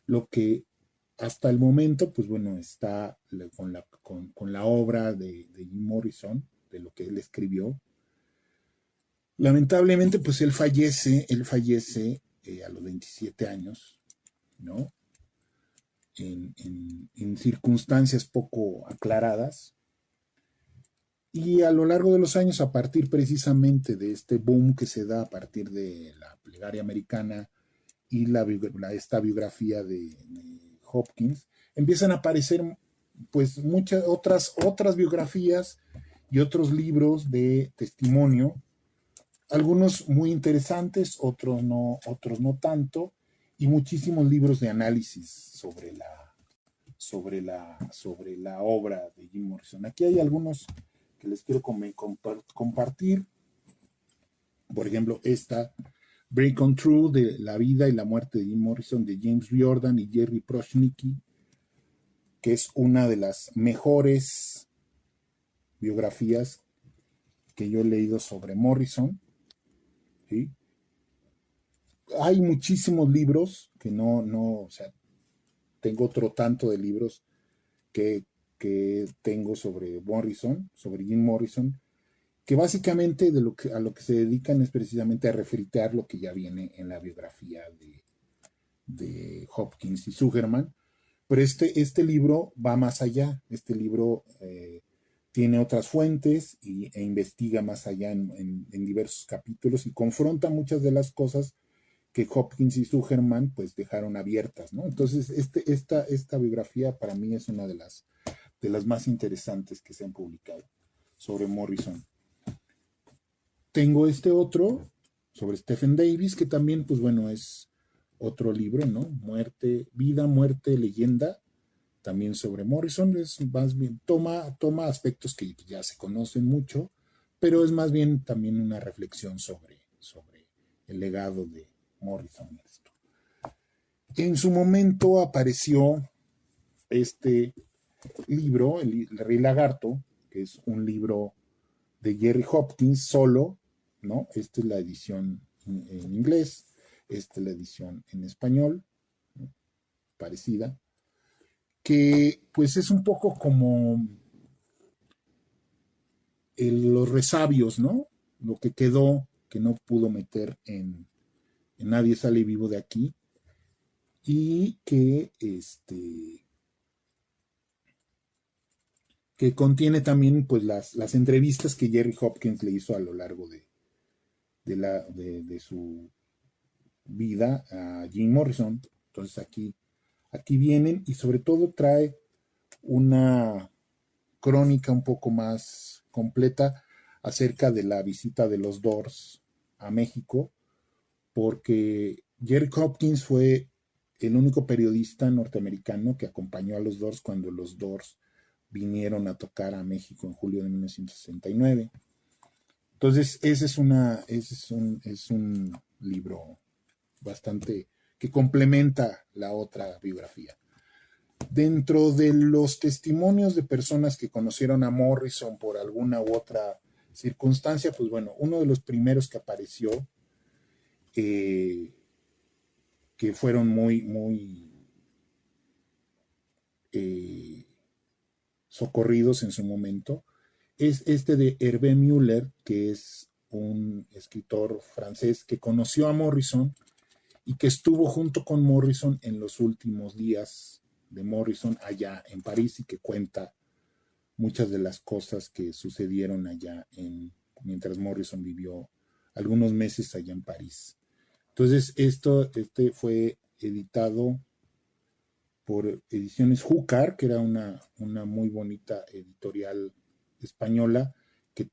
lo que hasta el momento, pues bueno, está con la obra de Jim Morrison, de lo que él escribió. Lamentablemente, pues él fallece a los 27 años, ¿no? En circunstancias poco aclaradas. Y a lo largo de los años, a partir precisamente de este boom que se da a partir de la plegaria americana y esta biografía de Hopkins, empiezan a aparecer pues muchas otras biografías y otros libros de testimonio, algunos muy interesantes, otros no tanto, y muchísimos libros de análisis sobre la obra de Jim Morrison. Aquí hay algunos que les quiero compartir. Por ejemplo, esta Break on Through, de la vida y la muerte de Jim Morrison, de James Riordan y Jerry Prochnicki, que es una de las mejores biografías que yo he leído sobre Morrison. ¿Sí? Hay muchísimos libros que o sea, tengo otro tanto de libros que tengo sobre Morrison, sobre Jim Morrison, que básicamente a lo que se dedican es precisamente a refritar lo que ya viene en la biografía de Hopkins y Sugerman. Pero este libro va más allá. Este libro tiene otras fuentes e investiga más allá en diversos capítulos y confronta muchas de las cosas que Hopkins y Sugerman pues dejaron abiertas, ¿no? Entonces, esta biografía para mí es una de las más interesantes que se han publicado sobre Morrison. Tengo este otro sobre Stephen Davis, que también, pues bueno, es otro libro, ¿no? Vida, muerte, leyenda, también sobre Morrison. Es más bien, toma aspectos que ya se conocen mucho, pero es más bien también una reflexión sobre el legado de Morrison. En su momento apareció este libro, el Rey Lagarto, que es un libro de Jerry Hopkins solo, ¿no? Esta es la edición en inglés, esta es la edición en español, ¿no? Parecida, que pues es un poco como los resabios, ¿no? Lo que quedó, que no pudo meter en Nadie sale vivo de aquí, y que contiene también pues las entrevistas que Jerry Hopkins le hizo a lo largo de su vida a Jim Morrison. Entonces aquí vienen, y sobre todo trae una crónica un poco más completa acerca de la visita de los Doors a México, porque Jerry Hopkins fue el único periodista norteamericano que acompañó a los Doors cuando los Doors vinieron a tocar a México en julio de 1969. Entonces, ese es un libro bastante que complementa la otra biografía. Dentro de los testimonios de personas que conocieron a Morrison por alguna u otra circunstancia, pues bueno, uno de los primeros que apareció, que fueron muy, muy eh, socorridos en su momento, es este de Hervé Müller, que es un escritor francés que conoció a Morrison y que estuvo junto con Morrison en los últimos días de Morrison allá en París y que cuenta muchas de las cosas que sucedieron allá mientras Morrison vivió algunos meses allá en París. Entonces, este fue editado por Ediciones Júcar, que era una muy bonita editorial española que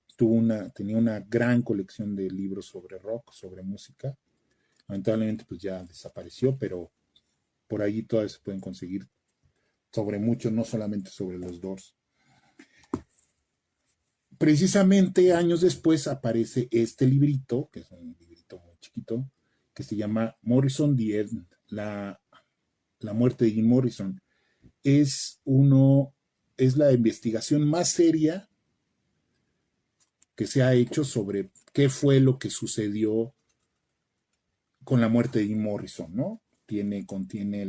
tenía una gran colección de libros sobre rock, sobre música. Lamentablemente pues ya desapareció, pero por allí todavía se pueden conseguir sobre mucho, no solamente sobre los Doors. Precisamente años después aparece este librito, que es un librito muy chiquito, que se llama Morrison the End, la muerte de Jim Morrison. Es la investigación más seria que se ha hecho sobre qué fue lo que sucedió con la muerte de Jim Morrison, ¿no? Contiene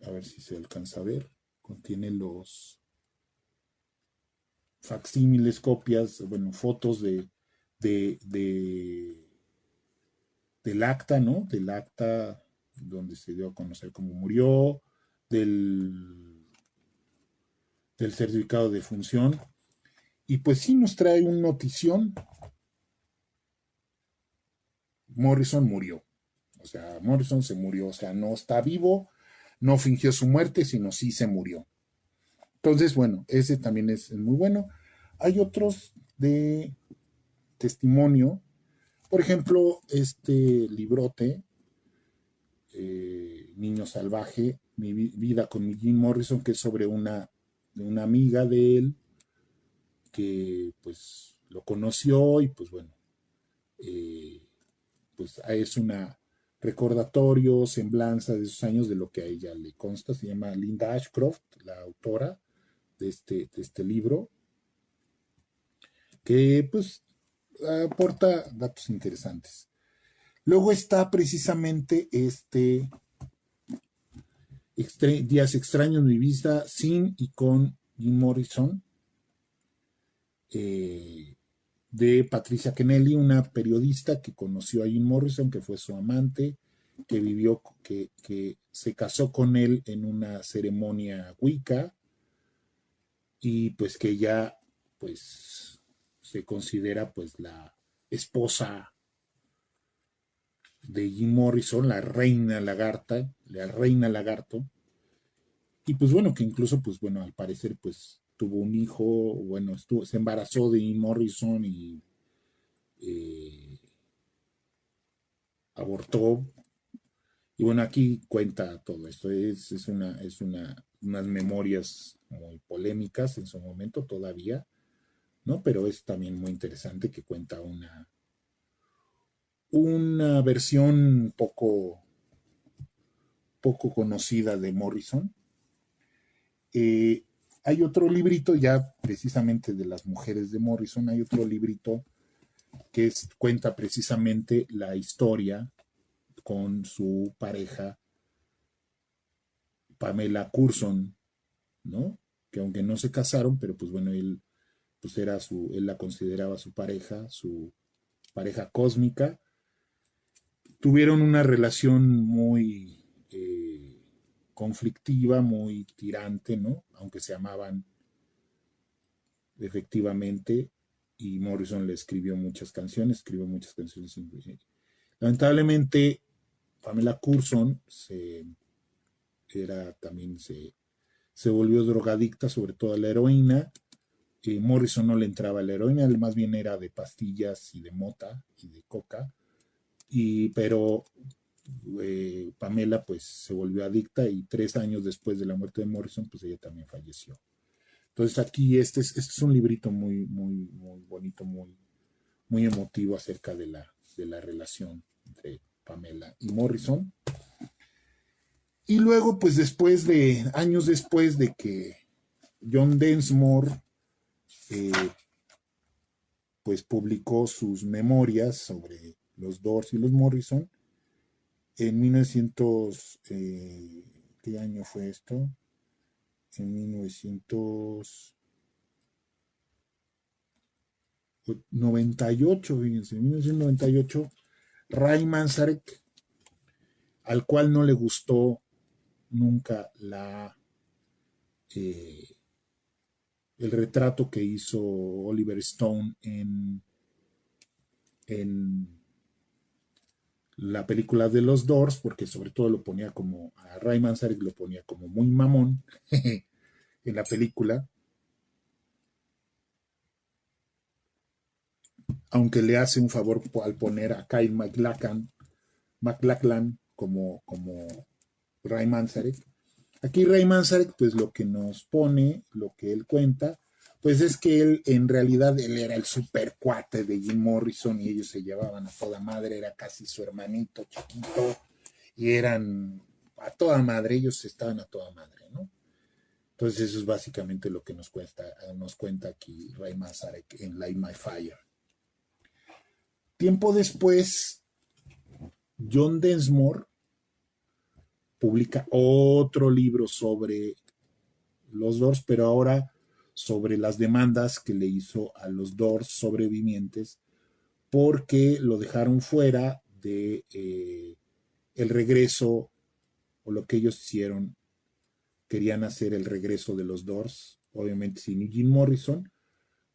a ver si se alcanza a ver, contiene los facsímiles, copias, fotos de, de, del acta, ¿no? Del acta donde se dio a conocer cómo murió, del certificado de función. Y pues sí nos trae una notición. Morrison murió. O sea, Morrison se murió. O sea, no está vivo, no fingió su muerte, sino sí se murió. Entonces, bueno, ese también es muy bueno. Hay otros de testimonio. Por ejemplo, este librote, Niño Salvaje, Mi vida con Jim Morrison, que es sobre una amiga de él que pues lo conoció y pues bueno, pues es una recordatorio, semblanza de esos años de lo que a ella le consta. Se llama Linda Ashcroft, la autora de este libro, que pues aporta datos interesantes. Luego está precisamente Días extraños en mi vida sin y con Jim Morrison, de Patricia Kennelly, una periodista que conoció a Jim Morrison, que fue su amante, que vivió, que se casó con él en una ceremonia Wicca y pues que ya pues se considera pues la esposa de Jim Morrison, la reina lagarto, y pues bueno, que incluso pues bueno, al parecer pues tuvo un hijo, bueno, se embarazó de Jim Morrison y abortó. Y bueno, aquí cuenta todo esto. Unas memorias muy polémicas en su momento todavía, ¿no? Pero es también muy interesante que cuenta una versión poco conocida de Morrison. Eh, Hay otro librito ya precisamente de las mujeres de Morrison, hay otro librito que cuenta precisamente la historia con su pareja Pamela Curson, ¿no? Que aunque no se casaron, pero pues bueno, él la consideraba su pareja cósmica. Tuvieron una relación muy conflictiva, muy tirante, ¿no? Aunque se amaban efectivamente, y Morrison le escribió muchas canciones. Lamentablemente, Pamela Curson se volvió drogadicta, sobre todo a la heroína. Morrison no le entraba a la heroína, él más bien era de pastillas y de mota y de coca, pero Pamela pues se volvió adicta y 3 años después de la muerte de Morrison pues ella también falleció. Entonces aquí este es un librito muy, muy, muy bonito, muy, muy emotivo acerca de la relación entre Pamela y Morrison. Y luego pues años después de que John Densmore pues publicó sus memorias sobre los Doors y los Morrison, En 1900, ¿qué año fue esto? En 1998, fíjense, en 1998, Ray Manzarek, al cual no le gustó nunca eh, el retrato que hizo Oliver Stone en la película de los Doors, porque sobre todo lo ponía como, a Ray Manzarek lo ponía como muy mamón en la película, aunque le hace un favor al poner a Kyle MacLachlan como Ray Manzarek. Aquí Ray Manzarek, pues lo que nos pone, lo que él cuenta, pues es que él, en realidad, él era el super cuate de Jim Morrison y ellos se llevaban a toda madre, era casi su hermanito chiquito y eran a toda madre, ellos estaban a toda madre, ¿no? Entonces eso es básicamente lo que nos cuenta aquí Ray Manzarek en Light My Fire. Tiempo después, John Densmore publica otro libro sobre los Doors, pero ahora sobre las demandas que le hizo a los Doors sobrevivientes porque lo dejaron fuera de el regreso o lo que ellos hicieron. Querían hacer el regreso de los Doors, obviamente sin Jim Morrison,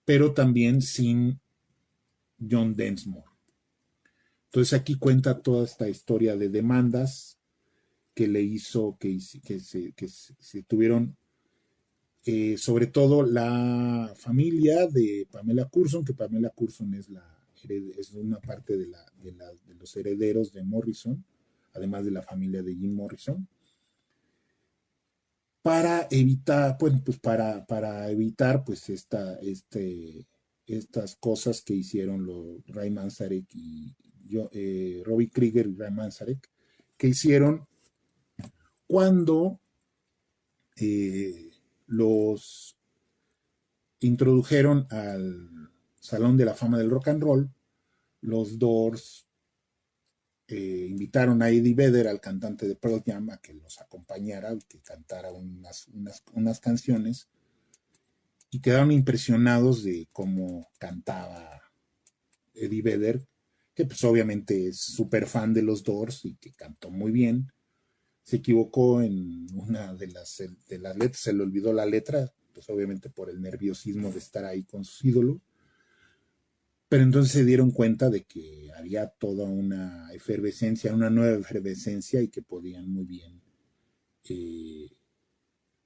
pero también sin John Densmore. Entonces aquí cuenta toda esta historia de demandas que le hizo, que se tuvieron, sobre todo la familia de Pamela Courson, que Pamela Courson es una parte de los herederos de Morrison, además de la familia de Jim Morrison, para evitar, pues para evitar pues estas cosas que hicieron los Ray Manzarek y Robbie Krieger y Ray Manzarek, que hicieron cuando los introdujeron al Salón de la Fama del Rock and Roll. Los Doors invitaron a Eddie Vedder, al cantante de Pearl Jam, a que los acompañara, que cantara unas canciones, y quedaron impresionados de cómo cantaba Eddie Vedder, que pues obviamente es súper fan de los Doors y que cantó muy bien. Se equivocó en una de las letras, se le olvidó la letra, pues obviamente por el nerviosismo de estar ahí con sus ídolos. Pero entonces se dieron cuenta de que había toda una efervescencia, una nueva efervescencia y que podían muy bien eh,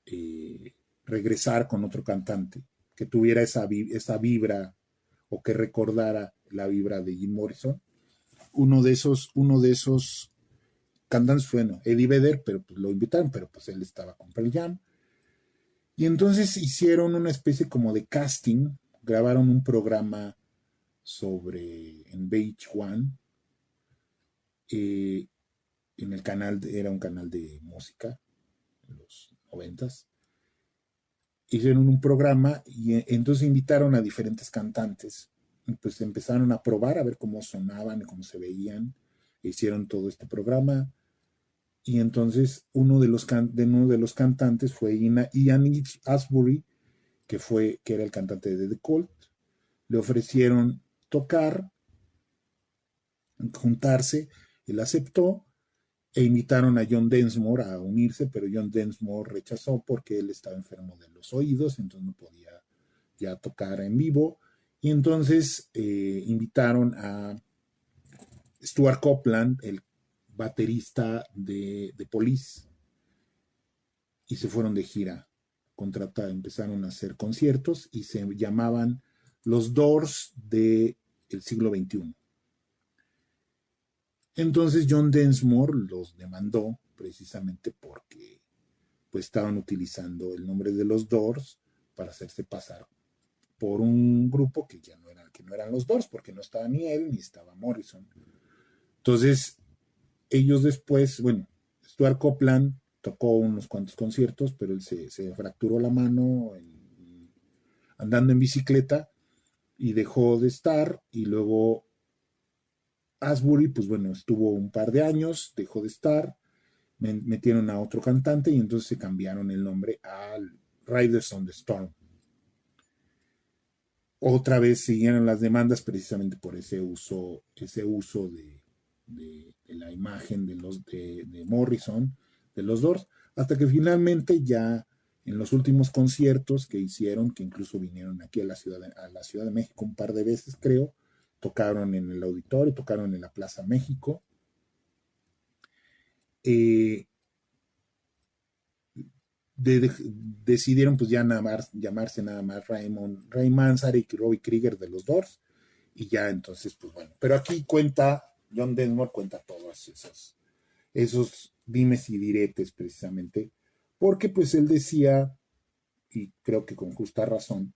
eh, regresar con otro cantante que tuviera esa vibra o que recordara la vibra de Jim Morrison. Uno de esos cantantes fue Eddie Vedder, pero pues lo invitaron, pero pues él estaba con Pearl Jam. Y entonces hicieron una especie como de casting, grabaron un programa en VH1, en el canal, era un canal de música en los 90s. Hicieron un programa y entonces invitaron a diferentes cantantes. Y pues empezaron a probar a ver cómo sonaban, cómo se veían. Hicieron todo este programa. Y entonces uno de los cantantes fue Ian Astbury, que era el cantante de The Cult. Le ofrecieron tocar, juntarse, él aceptó e invitaron a John Densmore a unirse, pero John Densmore rechazó porque él estaba enfermo de los oídos, entonces no podía ya tocar en vivo. Y entonces invitaron a Stuart Copeland, el baterista de Police, y se fueron de gira. Empezaron a hacer conciertos y se llamaban los Doors del siglo XXI. Entonces John Densmore los demandó precisamente porque pues estaban utilizando el nombre de los Doors para hacerse pasar por un grupo que no eran los Doors, porque no estaba ni él ni estaba Morrison. Entonces ellos después, bueno, Stuart Copeland tocó unos cuantos conciertos, pero él se fracturó la mano andando en bicicleta y dejó de estar, y luego Asbury, pues bueno, estuvo un par de años, dejó de estar, metieron a otro cantante y entonces se cambiaron el nombre al Riders on the Storm. Otra vez siguieron las demandas precisamente por ese uso de la imagen de Morrison, de los Doors, hasta que finalmente ya en los últimos conciertos que hicieron, que incluso vinieron aquí a la Ciudad de México un par de veces, creo, tocaron en el auditorio, tocaron en la Plaza México. Decidieron pues ya llamarse nada más Ray Manzarek y Robbie Krieger de los Doors, y ya entonces pues bueno, pero aquí John Densmore cuenta todos esos dimes y diretes precisamente, porque pues él decía, y creo que con justa razón,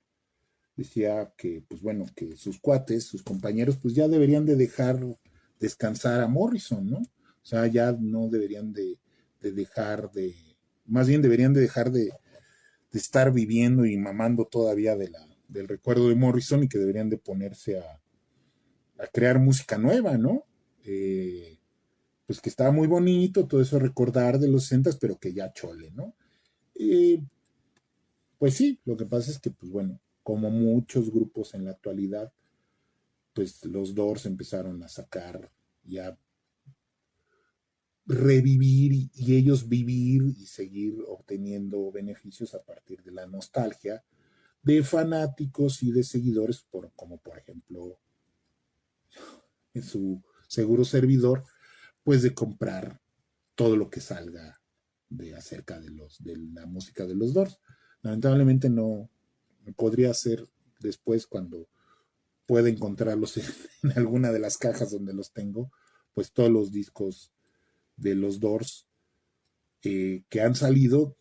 decía que pues bueno, que sus cuates, sus compañeros pues ya deberían de dejar descansar a Morrison, ¿no? O sea, ya no deberían de dejar de, más bien deberían de dejar de estar viviendo y mamando todavía del recuerdo de Morrison, y que deberían de ponerse a crear música nueva, ¿no? Pues que estaba muy bonito todo eso, recordar de los 60, pero que ya chole, ¿no? Pues sí, lo que pasa es que, pues bueno, como muchos grupos en la actualidad, pues los Doors empezaron a sacar y a revivir y ellos vivir y seguir obteniendo beneficios a partir de la nostalgia de fanáticos y de seguidores, como por ejemplo en su seguro servidor, pues de comprar todo lo que salga acerca de la música de los Doors. Lamentablemente no podría ser después, cuando pueda encontrarlos en alguna de las cajas donde los tengo, pues todos los discos de los Doors que han salido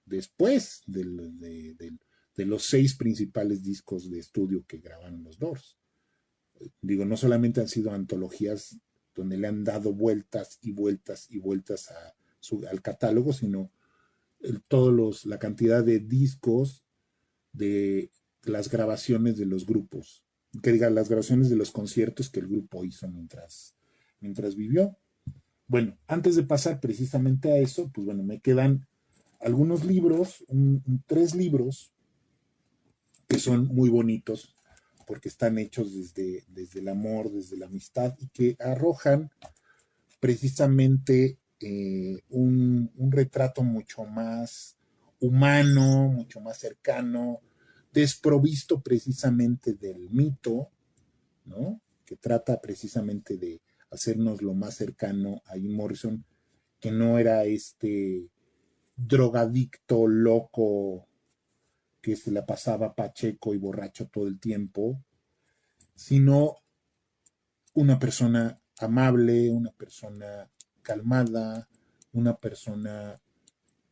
después de los 6 principales discos de estudio que grabaron los Doors. Digo, no solamente han sido antologías donde le han dado vueltas y vueltas y vueltas al catálogo, sino la cantidad de discos de las grabaciones de los grupos, que diga, las grabaciones de los conciertos que el grupo hizo mientras vivió. Bueno, antes de pasar precisamente a eso, pues bueno, me quedan algunos libros, 3 libros que son muy bonitos porque están hechos desde el amor, desde la amistad, y que arrojan precisamente un retrato mucho más humano, mucho más cercano, desprovisto precisamente del mito, ¿no? Que trata precisamente de hacernos lo más cercano a Jim Morrison, que no era este drogadicto loco que se la pasaba pacheco y borracho todo el tiempo, sino una persona amable, una persona calmada, una persona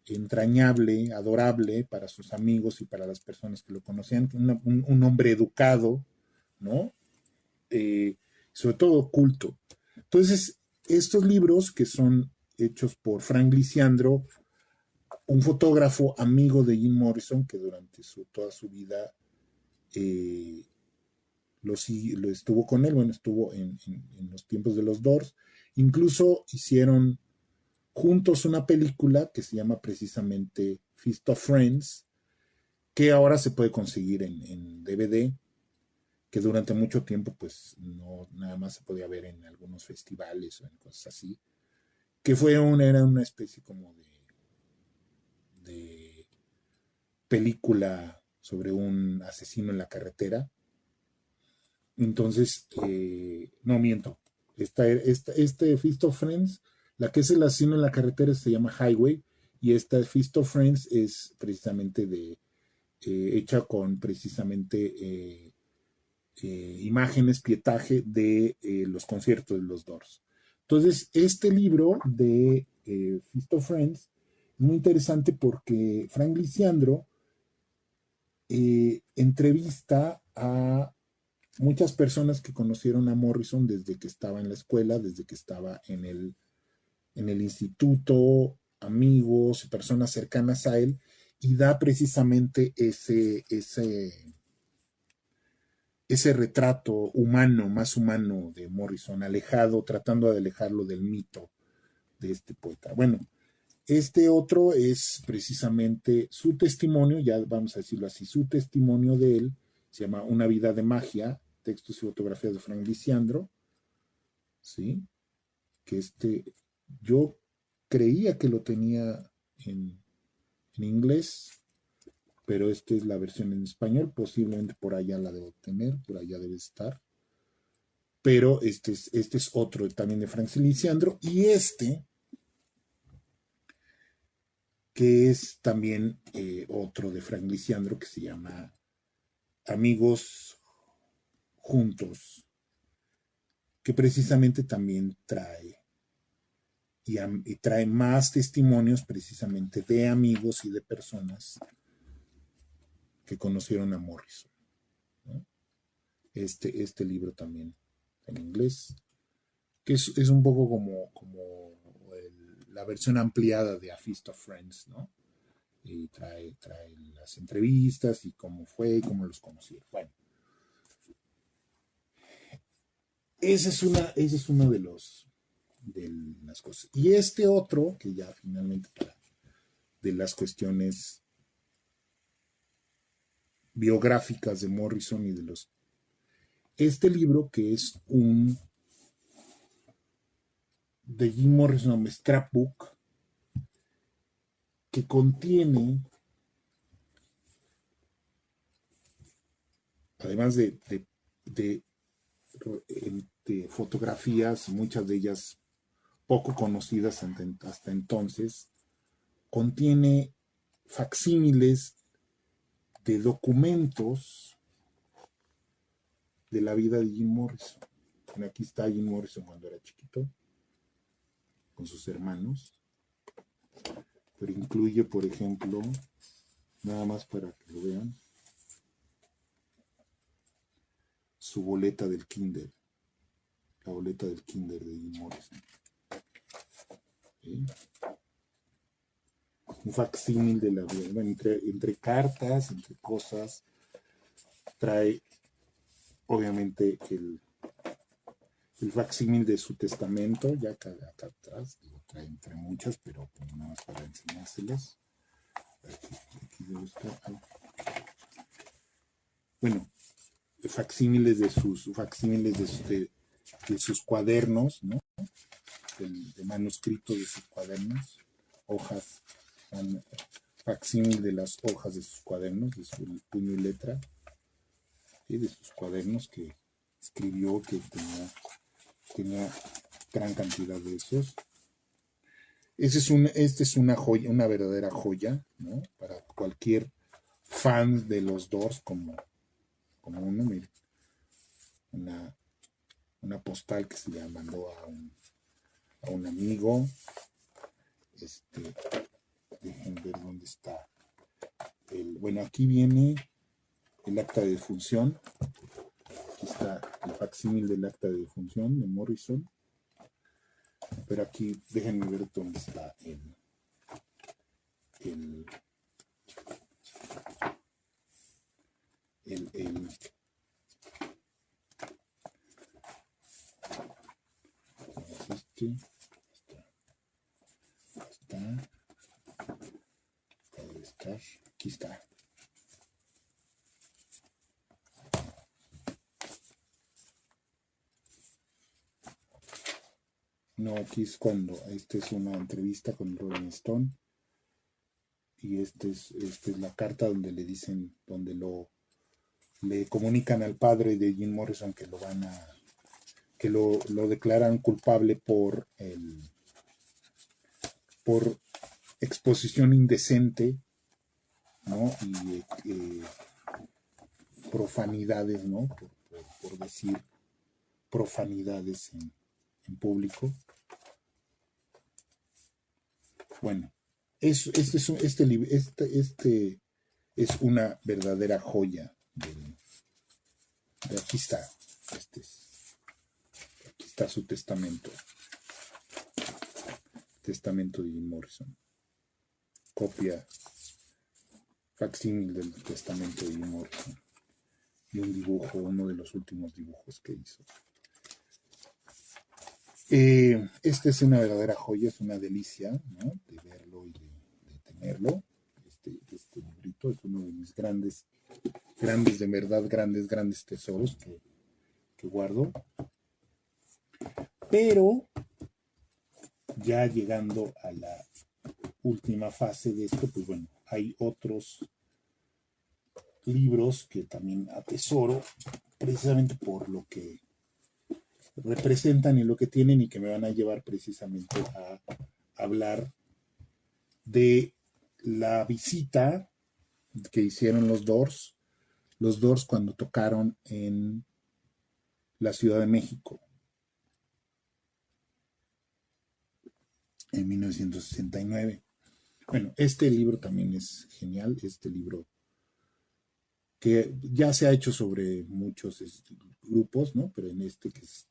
entrañable, adorable para sus amigos y para las personas que lo conocían, un hombre educado, ¿no? Sobre todo culto. Entonces, estos libros, que son hechos por Frank Lisiandro, un fotógrafo amigo de Jim Morrison, que durante toda su vida lo estuvo con él, bueno, estuvo en los tiempos de los Doors. Incluso hicieron juntos una película que se llama precisamente Feast of Friends, que ahora se puede conseguir en DVD, que durante mucho tiempo pues no nada más se podía ver en algunos festivales o en cosas así, que era una especie como de película sobre un asesino en la carretera. Entonces, no miento, este Feast of Friends, la que es el asesino en la carretera se llama Highway, y esta Feast of Friends es precisamente hecha con precisamente imágenes, pietaje de los conciertos de los Doors. Entonces, este libro de Feast of Friends es muy interesante porque Frank Lisiandro entrevista a muchas personas que conocieron a Morrison desde que estaba en la escuela, desde que estaba en el instituto, amigos, personas cercanas a él, y da precisamente ese retrato humano, más humano de Morrison, alejado, tratando de alejarlo del mito de este poeta. Bueno, este otro es precisamente su testimonio, ya vamos a decirlo así, su testimonio de él, se llama Una vida de magia, textos y fotografías de Frank Lisiandro, ¿sí? Que yo creía que lo tenía en inglés, pero esta es la versión en español, posiblemente por allá la debo tener, por allá debe estar, pero este es otro también de Frank Lisiandro, y que es también otro de Frank Lisiandro, que se llama Amigos Juntos, que precisamente también y trae más testimonios precisamente de amigos y de personas que conocieron a Morrison, ¿no? Este libro también en inglés, que es un poco como la versión ampliada de A Feast of Friends, ¿no? Y trae las entrevistas y cómo fue y cómo los conocieron. Bueno, ese es uno de las cosas. Y este otro, que ya finalmente de las cuestiones biográficas de Morrison y este libro que es de Jim Morrison Scrapbook, que contiene, además de fotografías, muchas de ellas poco conocidas hasta entonces, contiene facsímiles de documentos de la vida de Jim Morrison. Bueno, aquí está Jim Morrison cuando era chiquito, con sus hermanos, pero incluye, por ejemplo, nada más para que lo vean, su boleta del kinder, la boleta del kinder de Jim Morrison. ¿Sí? Un facsímil de la vida, bueno, entre cartas, entre cosas, trae obviamente el facsímil de su testamento, ya acá atrás, lo trae entre muchas, pero nada más para enseñárselas. Aquí debe estar. Bueno, facsímiles de sus cuadernos, ¿no? De manuscritos de sus cuadernos, hojas, facsímil de las hojas de sus cuadernos, de su puño y letra, ¿sí? De sus cuadernos que escribió, que tenía gran cantidad de esos. Este es una joya, una verdadera joya, ¿no? Para cualquier fan de los Doors, como uno, mire, una postal que se le mandó a un amigo. Dejen ver dónde está. Bueno, aquí viene el acta de defunción. Aquí está el facsímil del acta de defunción de Morrison. Pero aquí déjenme ver dónde está aquí está. No, aquí es esta es una entrevista con Rolling Stone, y esta es la carta donde le dicen, donde le comunican al padre de Jim Morrison que lo declaran culpable por exposición indecente, ¿no? Y profanidades, ¿no? Por decir profanidades en público. Bueno, este es una verdadera joya. Aquí está. Aquí está su testamento. Testamento de Jim Morrison. Copia facsímil del testamento de Jim Morrison. y un dibujo, uno de los últimos dibujos que hizo. Esta es una verdadera joya, es una delicia, ¿no? De verlo y de tenerlo. Este librito es uno de mis grandes, de verdad, grandes tesoros que guardo. Pero ya llegando a la última fase de esto, pues bueno, hay otros libros que también atesoro precisamente por lo que representan y lo que tienen y que me van a llevar precisamente a hablar de la visita que hicieron los Doors cuando tocaron en la Ciudad de México en 1969. Bueno, este libro también es genial, este libro que ya se ha hecho sobre muchos grupos, ¿no? Pero en este que es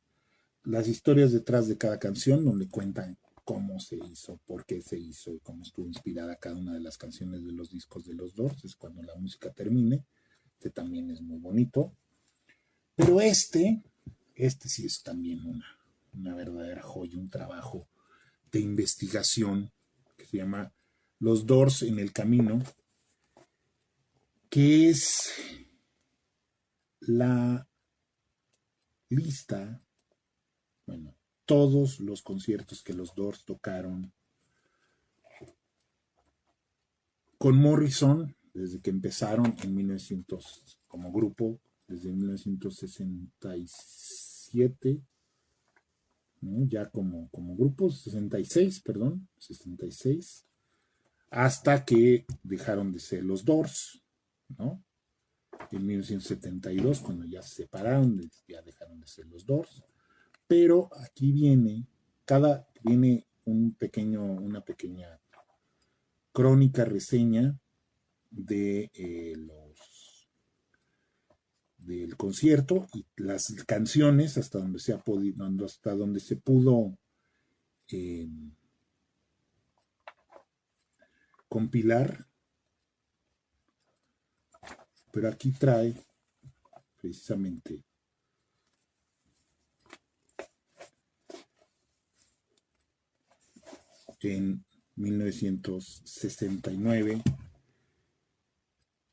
las historias detrás de cada canción, donde cuentan cómo se hizo, por qué se hizo y cómo estuvo inspirada cada una de las canciones de los discos de los Doors. Es cuando la música termine. Este también es muy bonito. Pero este sí es también una verdadera joya, un trabajo de investigación que se llama Los Doors en el Camino, que es la lista, bueno, todos los conciertos que los Doors tocaron con Morrison desde que empezaron en 1900 como grupo, desde 1967, ¿no? Ya como grupo, 66, hasta que dejaron de ser los Doors, ¿no? En 1972, cuando ya se separaron, ya dejaron de ser los Doors. Pero aquí viene una pequeña crónica, reseña de del concierto y las canciones hasta donde se pudo compilar. Pero aquí trae precisamente en 1969,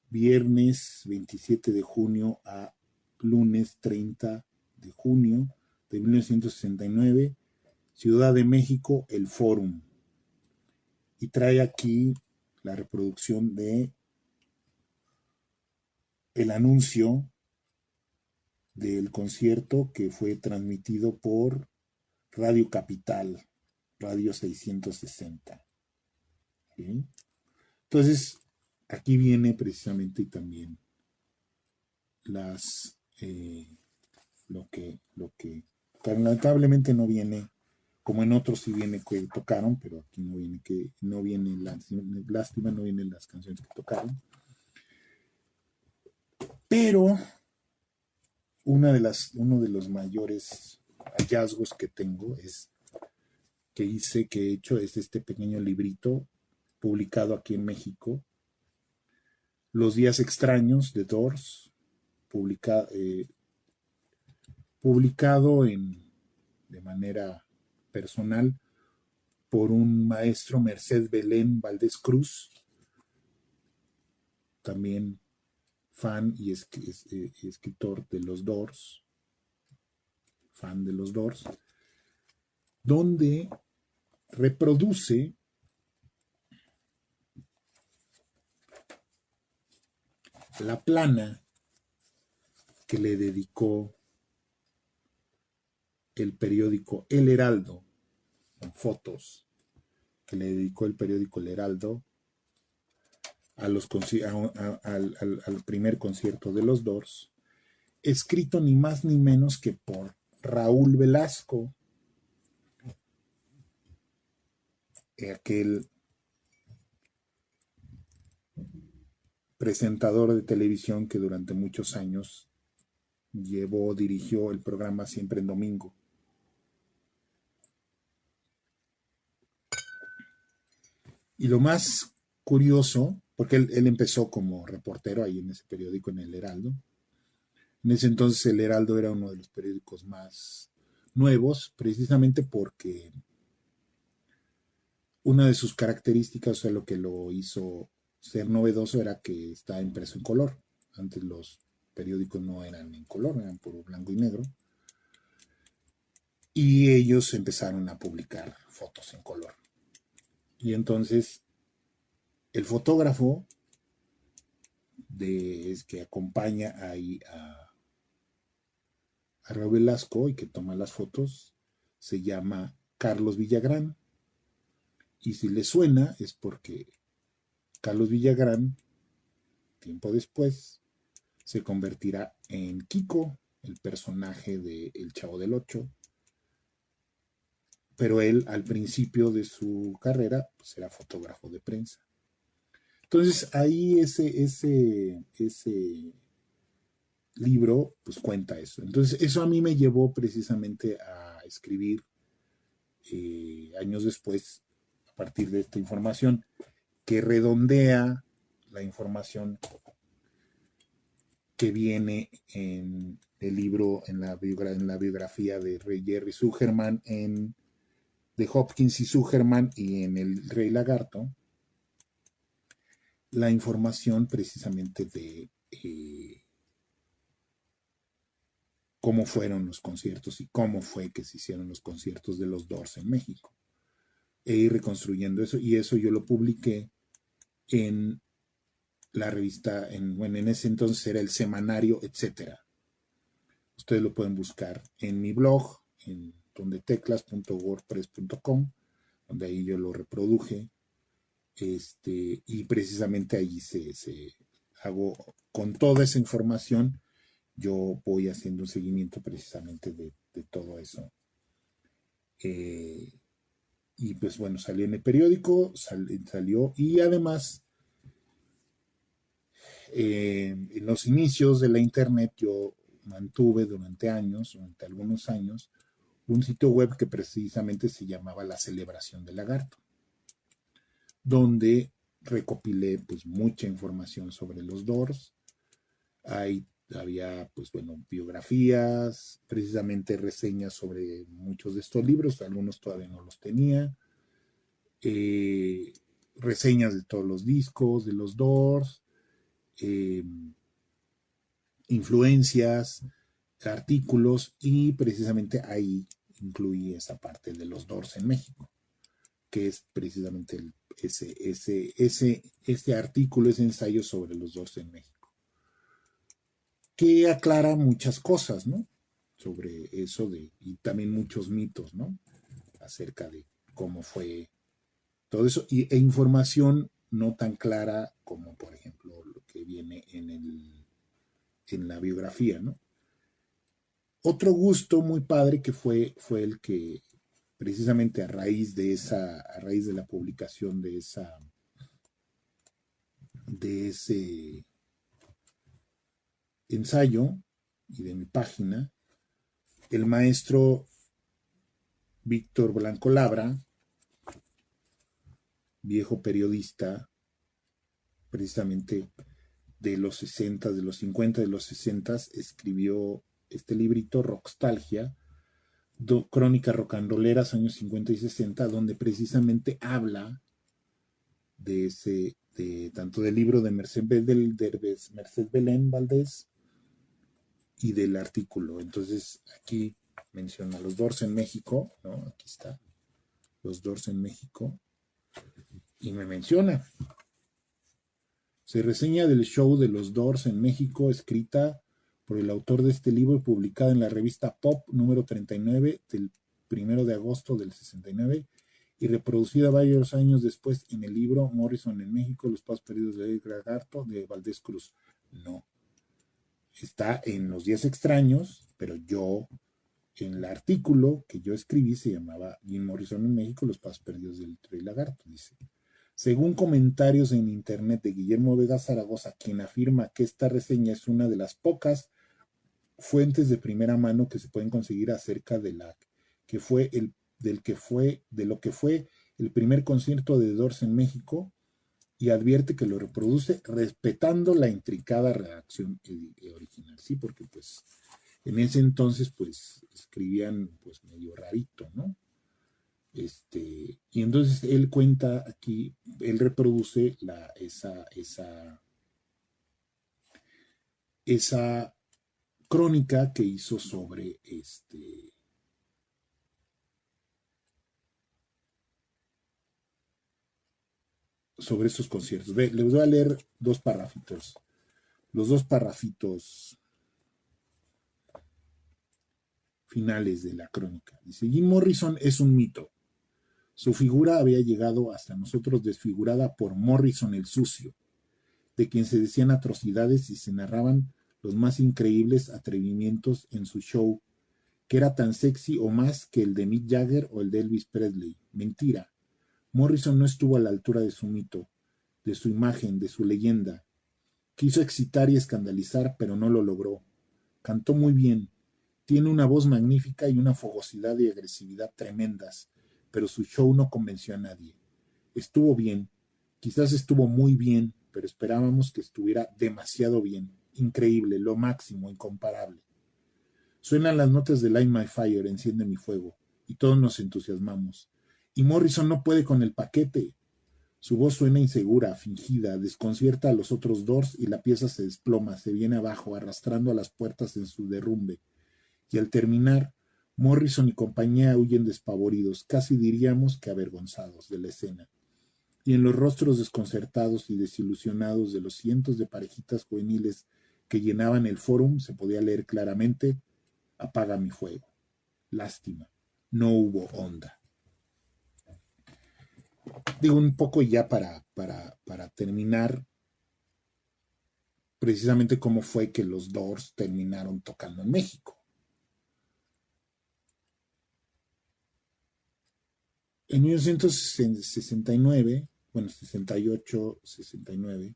viernes 27 de junio a lunes 30 de junio de 1969, Ciudad de México, el Fórum. Y trae aquí la reproducción de el anuncio del concierto que fue transmitido por Radio Capital, Radio 660. ¿Sí? Entonces, aquí viene precisamente también lo que lamentablemente no viene, como en otros sí viene que tocaron, pero aquí no viene lástima, no vienen las canciones que tocaron. Pero uno de los mayores hallazgos que tengo que he hecho es este pequeño librito publicado aquí en México, Los Días Extraños de Doors, publicado de manera personal por un maestro, Merced Belén Valdés Cruz, también fan y escritor de los Doors, fan de los Doors, donde reproduce la plana que le dedicó el periódico El Heraldo, en fotos que le dedicó el periódico El Heraldo al primer concierto de los Doors, escrito ni más ni menos que por Raúl Velasco, aquel presentador de televisión que durante muchos años dirigió el programa Siempre en Domingo. Y lo más curioso, porque él empezó como reportero ahí en ese periódico, en El Heraldo, En ese entonces el Heraldo era uno de los periódicos más nuevos, precisamente porque una de sus características, o sea, lo que lo hizo ser novedoso, era que está impreso en color. Antes los periódicos no eran en color, eran puro blanco y negro. Y ellos empezaron a publicar fotos en color. Y entonces el fotógrafo que acompaña ahí a Raúl Velasco y que toma las fotos se llama Carlos Villagrán. Y si le suena es porque Carlos Villagrán, tiempo después, se convertirá en Kiko, el personaje de El Chavo del Ocho. Pero él, al principio de su carrera, pues era fotógrafo de prensa. Entonces, ahí ese libro, pues cuenta eso. Entonces, eso a mí me llevó precisamente a escribir años después, a partir de esta información, que redondea la información que viene en el libro, en la biografía de Jerry Zuckerman, de Hopkins y Zuckerman, y en El Rey Lagarto, la información precisamente de cómo fueron los conciertos y cómo fue que se hicieron los conciertos de los Doors en México. E ir reconstruyendo eso, y eso yo lo publiqué en la revista, bueno, en ese entonces era el semanario, etcétera. Ustedes lo pueden buscar en mi blog, en dondeteclas.wordpress.com, donde ahí yo lo reproduje, y precisamente ahí se hago, con toda esa información, yo voy haciendo un seguimiento precisamente de todo eso. Y pues bueno, salió en el periódico, salió, y además, en los inicios de la internet, yo mantuve durante algunos años, un sitio web que precisamente se llamaba La Celebración del Lagarto, donde recopilé pues mucha información sobre los Doors. Ahí había pues bueno, biografías, precisamente reseñas sobre muchos de estos libros, algunos todavía no los tenía, reseñas de todos los discos de los Doors, influencias, artículos, y precisamente ahí incluí esa parte de los Doors en México, que es precisamente ese artículo, ese ensayo sobre los Doors en México, que aclara muchas cosas, ¿no? Sobre eso y también muchos mitos, ¿no? Acerca de cómo fue todo eso, e información no tan clara como, por ejemplo, lo que viene en la biografía, ¿no? Otro gusto muy padre que fue el que precisamente a raíz de la publicación de ese ensayo y de mi página, el maestro Víctor Blanco Labra, viejo periodista, precisamente de los 60, de los 50, de los 60, escribió este librito, Rockstalgia, Crónica Rocanroleras, años 50 y 60, donde precisamente habla de tanto del libro de Merced Belén Valdés y del artículo. Entonces aquí menciona los Doors en México, ¿no? Aquí está, los Doors en México, y me menciona: se reseña del show de los Doors en México, escrita por el autor de este libro, publicada en la revista Pop número 39 del 1 de agosto del 69, y reproducida varios años después en el libro Morrison en México, los pasos perdidos de Rey Lagarto, de Valdés Cruz. No, está en Los Días Extraños, pero yo, en el artículo que yo escribí, se llamaba Jim Morrison en México, los pasos perdidos del Rey Lagarto, dice. Según comentarios en internet de Guillermo Vega Zaragoza, quien afirma que esta reseña es una de las pocas fuentes de primera mano que se pueden conseguir acerca de lo que fue el primer concierto de Doors en México, y advierte que lo reproduce respetando la intricada redacción original, ¿sí? Porque pues en ese entonces pues escribían pues medio rarito, ¿no? Y entonces él cuenta aquí, él reproduce esa crónica que hizo sobre estos conciertos. Ve, les voy a leer dos parrafitos. Los dos parrafitos finales de la crónica. Dice, Jim Morrison es un mito. Su figura había llegado hasta nosotros desfigurada por Morrison el sucio, de quien se decían atrocidades y se narraban los más increíbles atrevimientos en su show, que era tan sexy o más que el de Mick Jagger o el de Elvis Presley. Mentira. Morrison no estuvo a la altura de su mito, de su imagen, de su leyenda. Quiso excitar y escandalizar, pero no lo logró. Cantó muy bien. Tiene una voz magnífica y una fogosidad y agresividad tremendas, pero su show no convenció a nadie. Estuvo bien, quizás estuvo muy bien, pero esperábamos que estuviera demasiado bien. Increíble, lo máximo, incomparable. Suenan las notas de Light My Fire, Enciende mi fuego, y todos nos entusiasmamos. Y Morrison no puede con el paquete. Su voz suena insegura, fingida, desconcierta a los otros Doors y la pieza se desploma, se viene abajo, arrastrando a las puertas en su derrumbe. Y al terminar, Morrison y compañía huyen despavoridos, casi diríamos que avergonzados de la escena. Y en los rostros desconcertados y desilusionados de los cientos de parejitas juveniles que llenaban el fórum se podía leer claramente: apaga mi fuego. Lástima, no hubo onda. Digo un poco ya para terminar, precisamente cómo fue que los Doors terminaron tocando en México. En 1969, bueno, 68, 69,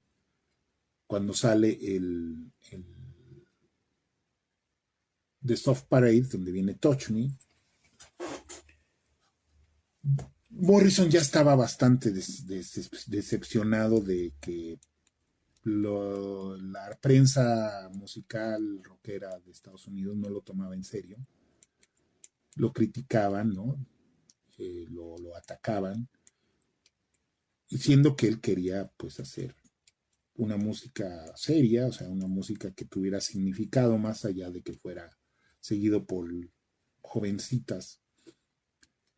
cuando sale el The Soft Parade, donde viene Touch Me, Morrison ya estaba bastante decepcionado de que la prensa musical rockera de Estados Unidos no lo tomaba en serio. Lo criticaban, ¿no? Lo atacaban, diciendo que él quería pues hacer una música seria, o sea, una música que tuviera significado más allá de que fuera seguido por jovencitas.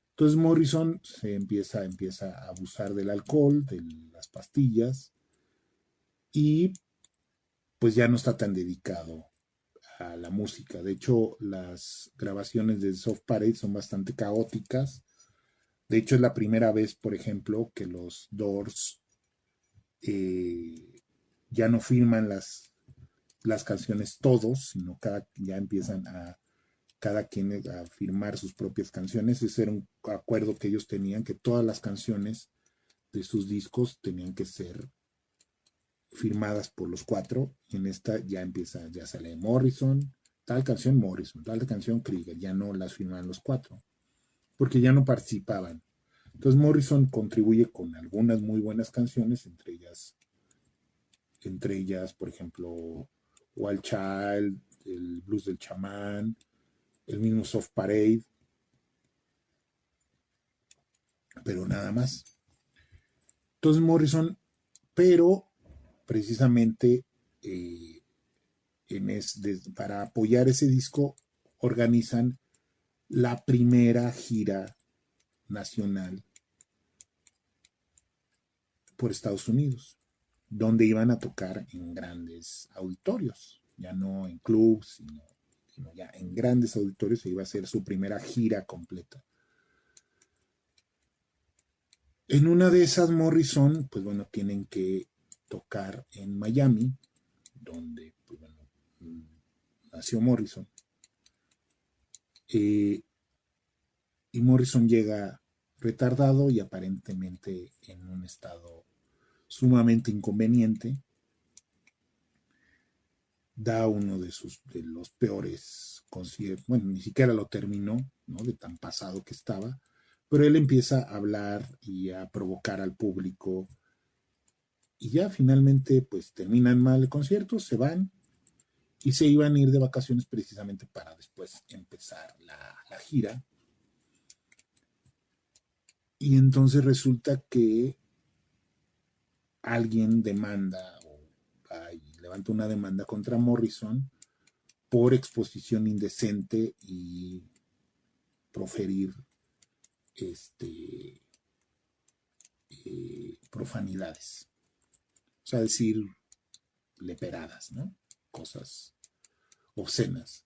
Entonces Morrison empieza a abusar del alcohol, de las pastillas, y pues ya no está tan dedicado a la música. De hecho, las grabaciones de Soft Parade son bastante caóticas. De hecho, es la primera vez, por ejemplo, que los Doors ya no firman las canciones todos, sino ya empiezan cada quien a firmar sus propias canciones. Ese era un acuerdo que ellos tenían, que todas las canciones de sus discos tenían que ser firmadas por los cuatro, y en esta ya sale Morrison, tal canción Krieger, ya no las firman los cuatro, porque ya no participaban. Entonces Morrison contribuye con algunas muy buenas canciones, entre ellas, por ejemplo, Wild Child, el Blues del Chamán, el mismo Soft Parade, pero nada más. Entonces Morrison, pero precisamente para apoyar ese disco organizan la primera gira nacional por Estados Unidos, donde iban a tocar en grandes auditorios, ya no en clubs, sino ya en grandes auditorios. Se iba a hacer su primera gira completa. En una de esas, Morrison, pues bueno, tienen que tocar en Miami, donde pues bueno, nació Morrison. Y Morrison llega retardado y aparentemente en un estado sumamente inconveniente. Da uno de los peores conciertos, bueno, ni siquiera lo terminó, ¿no? De tan pasado que estaba, pero él empieza a hablar y a provocar al público Y ya finalmente pues terminan mal el concierto, se van y se iban a ir de vacaciones precisamente para después empezar la gira. Y entonces resulta que alguien demanda o levanta una demanda contra Morrison por exposición indecente y proferir profanidades. O sea, decir leperadas, ¿no? Cosas obscenas.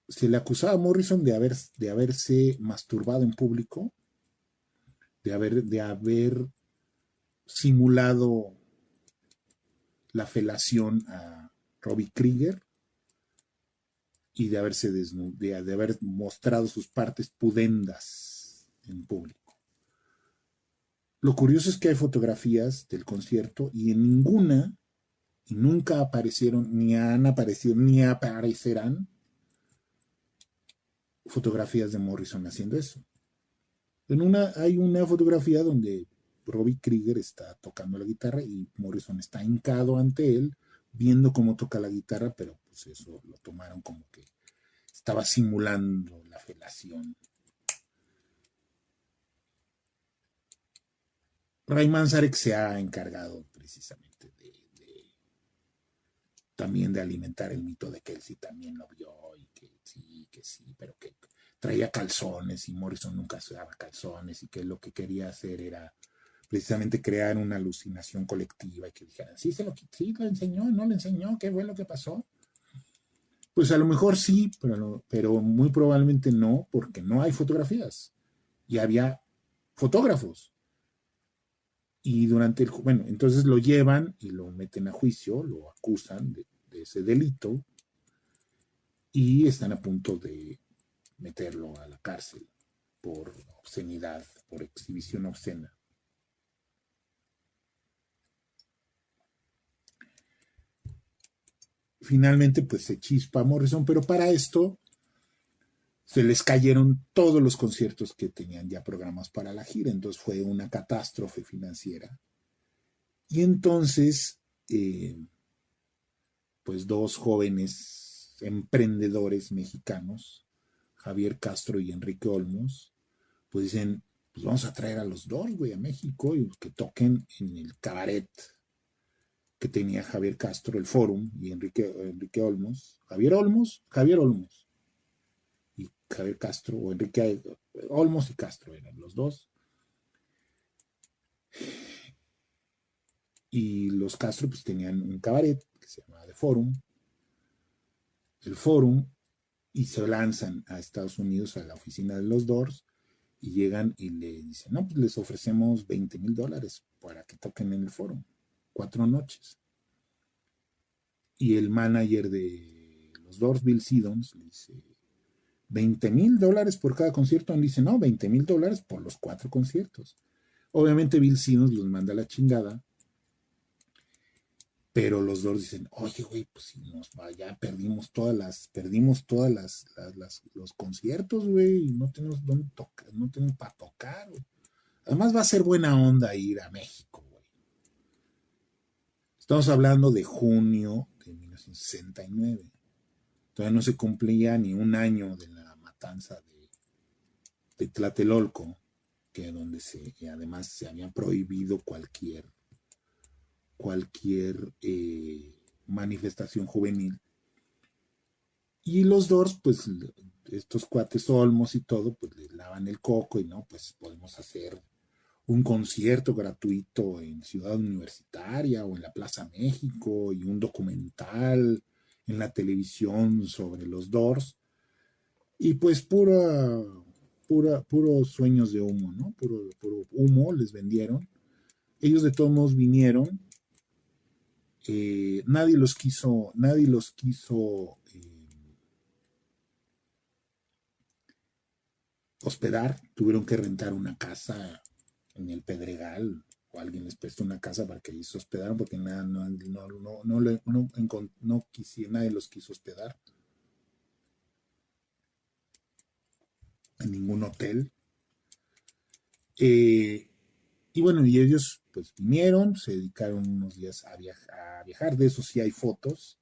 Se le acusaba a Morrison de haberse masturbado en público, de haber simulado la felación a Robbie Krieger y de haber mostrado sus partes pudendas en público. Lo curioso es que hay fotografías del concierto y en ninguna, y nunca aparecieron, ni han aparecido, ni aparecerán fotografías de Morrison haciendo eso. Hay una fotografía donde Robbie Krieger está tocando la guitarra y Morrison está hincado ante él, viendo cómo toca la guitarra, pero pues eso lo tomaron como que estaba simulando la felación. Ray Manzarek se ha encargado precisamente también de alimentar el mito de que él sí también lo vio y que sí, pero que traía calzones y Morrison nunca usaba calzones y que lo que quería hacer era precisamente crear una alucinación colectiva y que dijeran, sí, sí lo enseñó, no lo enseñó, qué fue lo que pasó. Pues a lo mejor sí, pero muy probablemente no, porque no hay fotografías y había fotógrafos. Y bueno, entonces lo llevan y lo meten a juicio, lo acusan de ese delito y están a punto de meterlo a la cárcel por obscenidad, por exhibición obscena. Finalmente, pues se chispa Morrison, pero para esto se les cayeron todos los conciertos que tenían ya programados para la gira, entonces fue una catástrofe financiera. Y entonces, pues dos jóvenes emprendedores mexicanos, Javier Castro y Enrique Olmos, pues dicen, pues vamos a traer a los dos, güey, a México y que toquen en el cabaret que tenía Javier Castro, el Fórum, y Enrique Olmos, Javier Olmos, y Javier Castro, o Enrique Olmos y Castro eran los dos. Y los Castro pues tenían un cabaret que se llamaba The Forum, el Forum, y se lanzan a Estados Unidos a la oficina de los Doors y llegan y le dicen, no, pues les ofrecemos $20,000 para que toquen en el Forum, 4 noches. Y el manager de los Doors, Bill Siddons, le dice, $20,000 por cada concierto. Y dice, no, $20,000 por los 4 conciertos. Obviamente Bill Siddons los manda a la chingada, pero los Doors dicen, oye, güey, pues si nos vaya, perdimos los conciertos, güey, y no tenemos dónde tocar, no tenemos para tocar, güey. Además va a ser buena onda ir a México, güey. Estamos hablando de junio de 1969. Todavía no se cumplía ni un año de la matanza de Tlatelolco, que donde además se había prohibido cualquier manifestación juvenil. Y los Doors, pues estos cuates Olmos y todo, pues le lavan el coco y no, pues podemos hacer un concierto gratuito en Ciudad Universitaria o en la Plaza México y un documental en la televisión sobre los Doors. Y pues puros sueños de humo, ¿no? Puro humo les vendieron. Ellos de todos modos vinieron. Nadie los quiso hospedar. Tuvieron que rentar una casa en el Pedregal o alguien les prestó una casa para que ellos se hospedaran porque nadie los quiso hospedar en ningún hotel. Y bueno, y ellos pues vinieron, se dedicaron unos días a viajar, de eso sí hay fotos,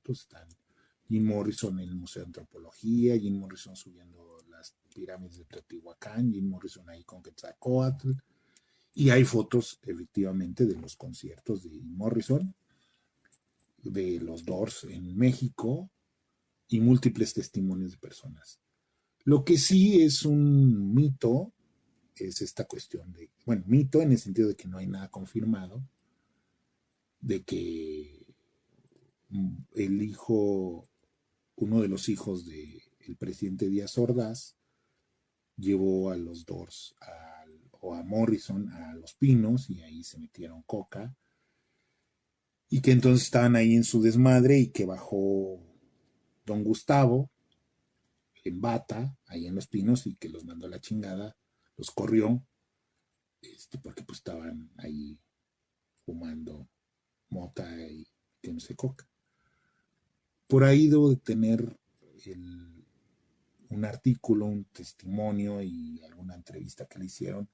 están Jim Morrison en el Museo de Antropología, Jim Morrison subiendo las pirámides de Teotihuacán, Jim Morrison ahí con Quetzalcóatl, y hay fotos efectivamente de los conciertos de Jim Morrison, de los Doors en México, y múltiples testimonios de personas. Lo que sí es un mito es esta cuestión de, bueno, mito en el sentido de que no hay nada confirmado, de que el hijo, uno de los hijos del presidente Díaz Ordaz, llevó a los Doors o a Morrison a Los Pinos y ahí se metieron coca y que entonces estaban ahí en su desmadre y que bajó don Gustavo en bata ahí en Los Pinos y que los mandó a la chingada, los corrió, porque pues estaban ahí fumando mota y que no sé coca. Por ahí debo de tener un artículo, un testimonio y alguna entrevista que le hicieron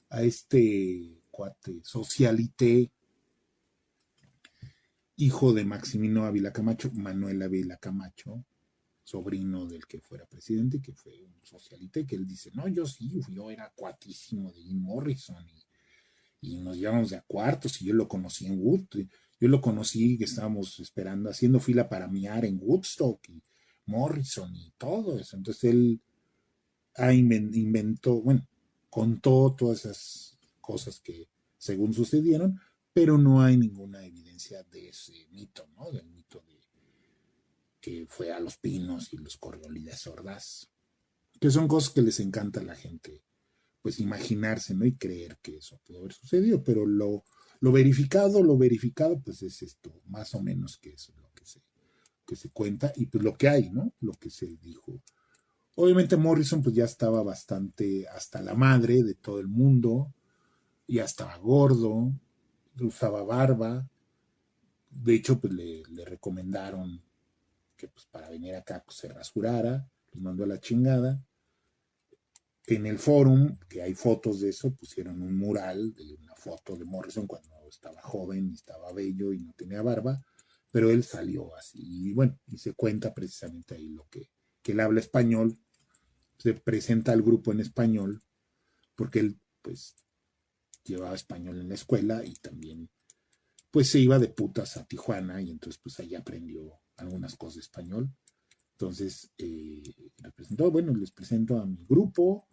a este cuate socialité, hijo de Maximino Ávila Camacho, Manuel Ávila Camacho, sobrino del que fuera presidente, que fue un socialité, que él dice, no, yo sí, yo era cuatísimo de Jim Morrison y nos llevamos de a cuartos y yo lo conocí en Woodstock, yo lo conocí que estábamos esperando, haciendo fila para miar en Woodstock y Morrison y todo eso. Entonces él inventó, bueno, contó todas esas cosas que según sucedieron, pero no hay ninguna evidencia de ese mito, ¿no? Del mito de que fue a Los Pinos y los corrió Díaz Ordaz, que son cosas que les encanta a la gente, pues imaginarse, ¿no? Y creer que eso pudo haber sucedido, pero lo verificado, pues es esto, más o menos que eso es lo que se cuenta y pues lo que hay, ¿no? Lo que se dijo. Obviamente Morrison pues ya estaba bastante hasta la madre de todo el mundo, ya estaba gordo, usaba barba, de hecho pues le recomendaron que pues para venir acá pues se rasurara, los mandó a la chingada. En el forum, que hay fotos de eso, pusieron un mural de una foto de Morrison cuando estaba joven y estaba bello y no tenía barba, pero él salió así. Y bueno, y se cuenta precisamente ahí que él habla español, se presenta al grupo en español, porque él pues llevaba español en la escuela y también pues se iba de putas a Tijuana y entonces pues ahí aprendió algunas cosas de español. Entonces, bueno, les presento a mi grupo,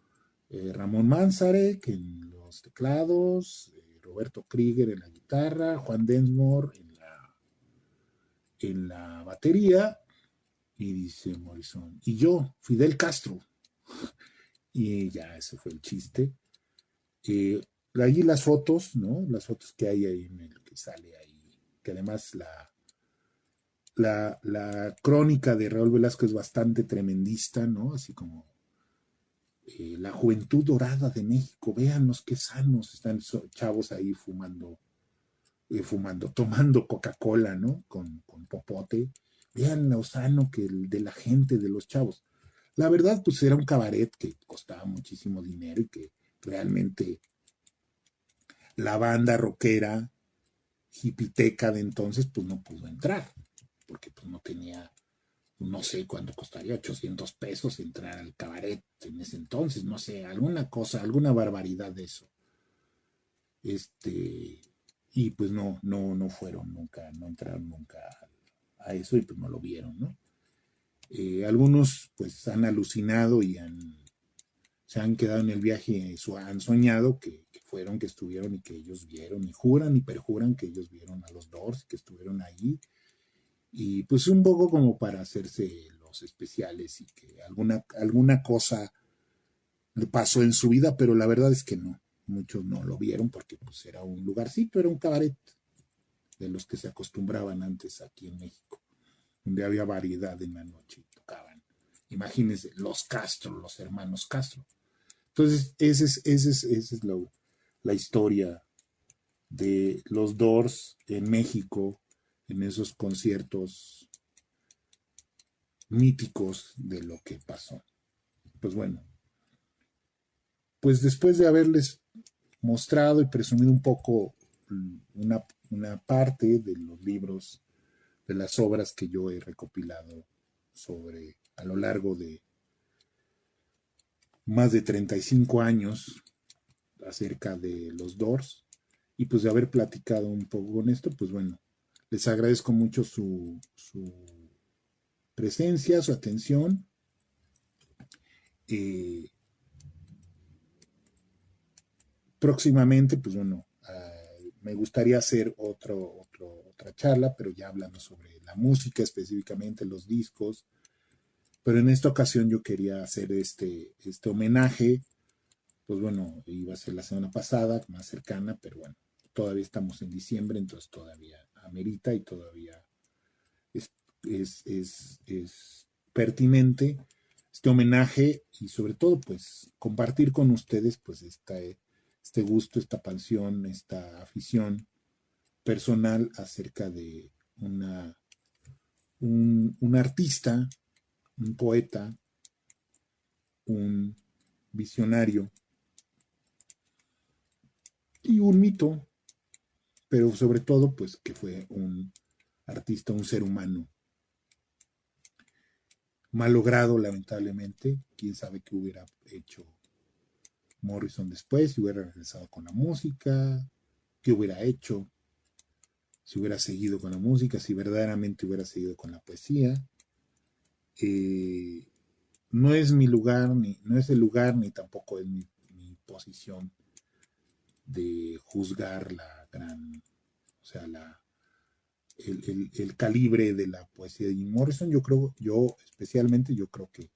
Ramón Manzarek en los teclados, Roberto Krieger en la guitarra, Juan Densmore en la batería, y dice Morrison, y yo, Fidel Castro. Y ya, ese fue el chiste. Allí las fotos, ¿no? Las fotos que hay ahí en el que sale ahí, que además la crónica de Raúl Velasco es bastante tremendista, ¿no? Así como la juventud dorada de México, véanlos qué sanos, están chavos ahí tomando Coca-Cola, ¿no? Con popote. Vean lo sano que de la gente, de los chavos. La verdad, pues era un cabaret que costaba muchísimo dinero y que realmente la banda rockera hipiteca de entonces, pues no pudo entrar, porque pues no tenía, no sé cuánto costaría, 800 pesos entrar al cabaret en ese entonces, no sé, alguna cosa, alguna barbaridad de eso. Y pues no fueron nunca, no entraron nunca a eso y pues no lo vieron, ¿no? Algunos pues han alucinado y se han quedado en el viaje, han soñado que fueron, que estuvieron y que ellos vieron y juran y perjuran que ellos vieron a los Doors, que estuvieron allí y pues un poco como para hacerse los especiales y que alguna cosa le pasó en su vida, pero la verdad es que no, muchos no lo vieron porque pues era un lugarcito, era un cabaret de los que se acostumbraban antes aquí en México, donde había variedad en la noche y tocaban. Imagínense, los Castro, los hermanos Castro. Entonces, esa es la historia de los Doors en México, en esos conciertos míticos de lo que pasó. Pues bueno, pues después de haberles mostrado y presumido un poco una parte de los libros, de las obras que yo he recopilado sobre a lo largo de más de 35 años acerca de los Doors, y pues de haber platicado un poco con esto, pues bueno, les agradezco mucho su presencia, su atención. Próximamente, pues bueno, me gustaría hacer otra charla, pero ya hablando sobre la música, específicamente los discos. Pero en esta ocasión yo quería hacer este homenaje. Pues bueno, iba a ser la semana pasada, más cercana, pero bueno, todavía estamos en diciembre, entonces todavía amerita y todavía es pertinente este homenaje y sobre todo pues compartir con ustedes pues este gusto, esta pasión, esta afición personal acerca de un artista, un poeta, un visionario y un mito, pero sobre todo pues que fue un artista, un ser humano malogrado lamentablemente. Quién sabe qué hubiera hecho Morrison después, si hubiera regresado con la música, qué hubiera hecho, si hubiera seguido con la música, si verdaderamente hubiera seguido con la poesía. No es mi lugar, no es el lugar, ni tampoco es mi posición de juzgar la gran, o sea, el calibre de la poesía de Jim Morrison. Yo especialmente, yo creo que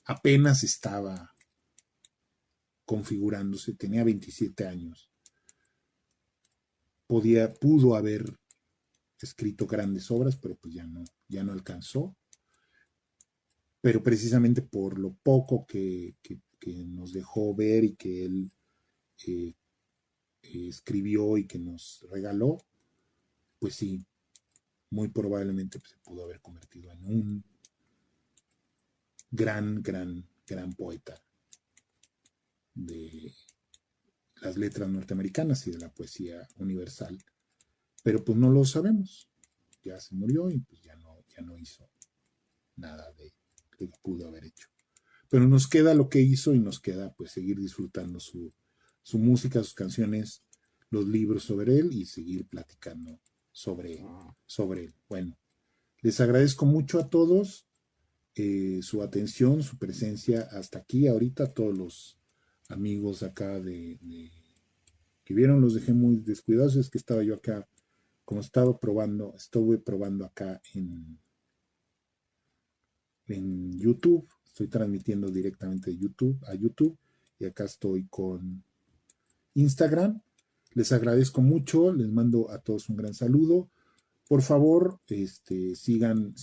apenas estaba configurándose, tenía 27 años. Pudo haber escrito grandes obras, pero pues ya no alcanzó. Pero precisamente por lo poco que nos dejó ver y que él escribió y que nos regaló, pues sí, muy probablemente pues, se pudo haber convertido en un gran poeta de las letras norteamericanas y de la poesía universal. Pero pues no lo sabemos. Ya se murió y pues ya no hizo nada de lo que pudo haber hecho. Pero nos queda lo que hizo y nos queda pues seguir disfrutando su música, sus canciones, los libros sobre él y seguir platicando sobre él. Bueno, les agradezco mucho a todos su atención, su presencia hasta aquí. Ahorita a todos los amigos acá que vieron los dejé muy descuidados. Es que estaba yo acá, como estuve probando acá en YouTube. Estoy transmitiendo directamente de YouTube a YouTube y acá estoy con Instagram. Les agradezco mucho, les mando a todos un gran saludo. Por favor, síganme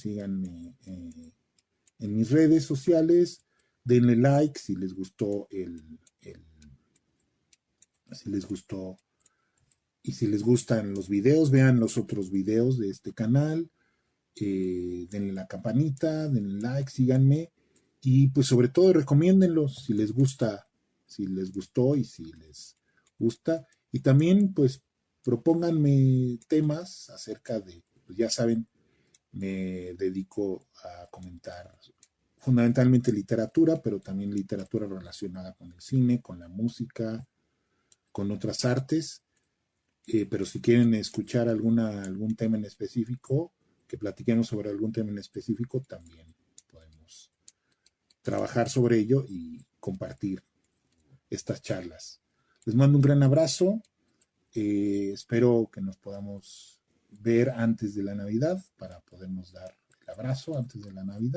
en mis redes sociales, denle like si les gustó si les gustó y si les gustan los videos, vean los otros videos de este canal, denle la campanita, denle like, síganme y pues sobre todo recomiéndenlos si les gusta, si les gustó y si les gusta. Y también pues propónganme temas acerca de, pues ya saben, me dedico a comentar fundamentalmente literatura, pero también literatura relacionada con el cine, con la música, con otras artes. Pero si quieren escuchar algún tema en específico, que platiquemos sobre algún tema en específico, también podemos trabajar sobre ello y compartir estas charlas. Les mando un gran abrazo. Espero que nos podamos ver antes de la Navidad para podernos dar el abrazo antes de la Navidad.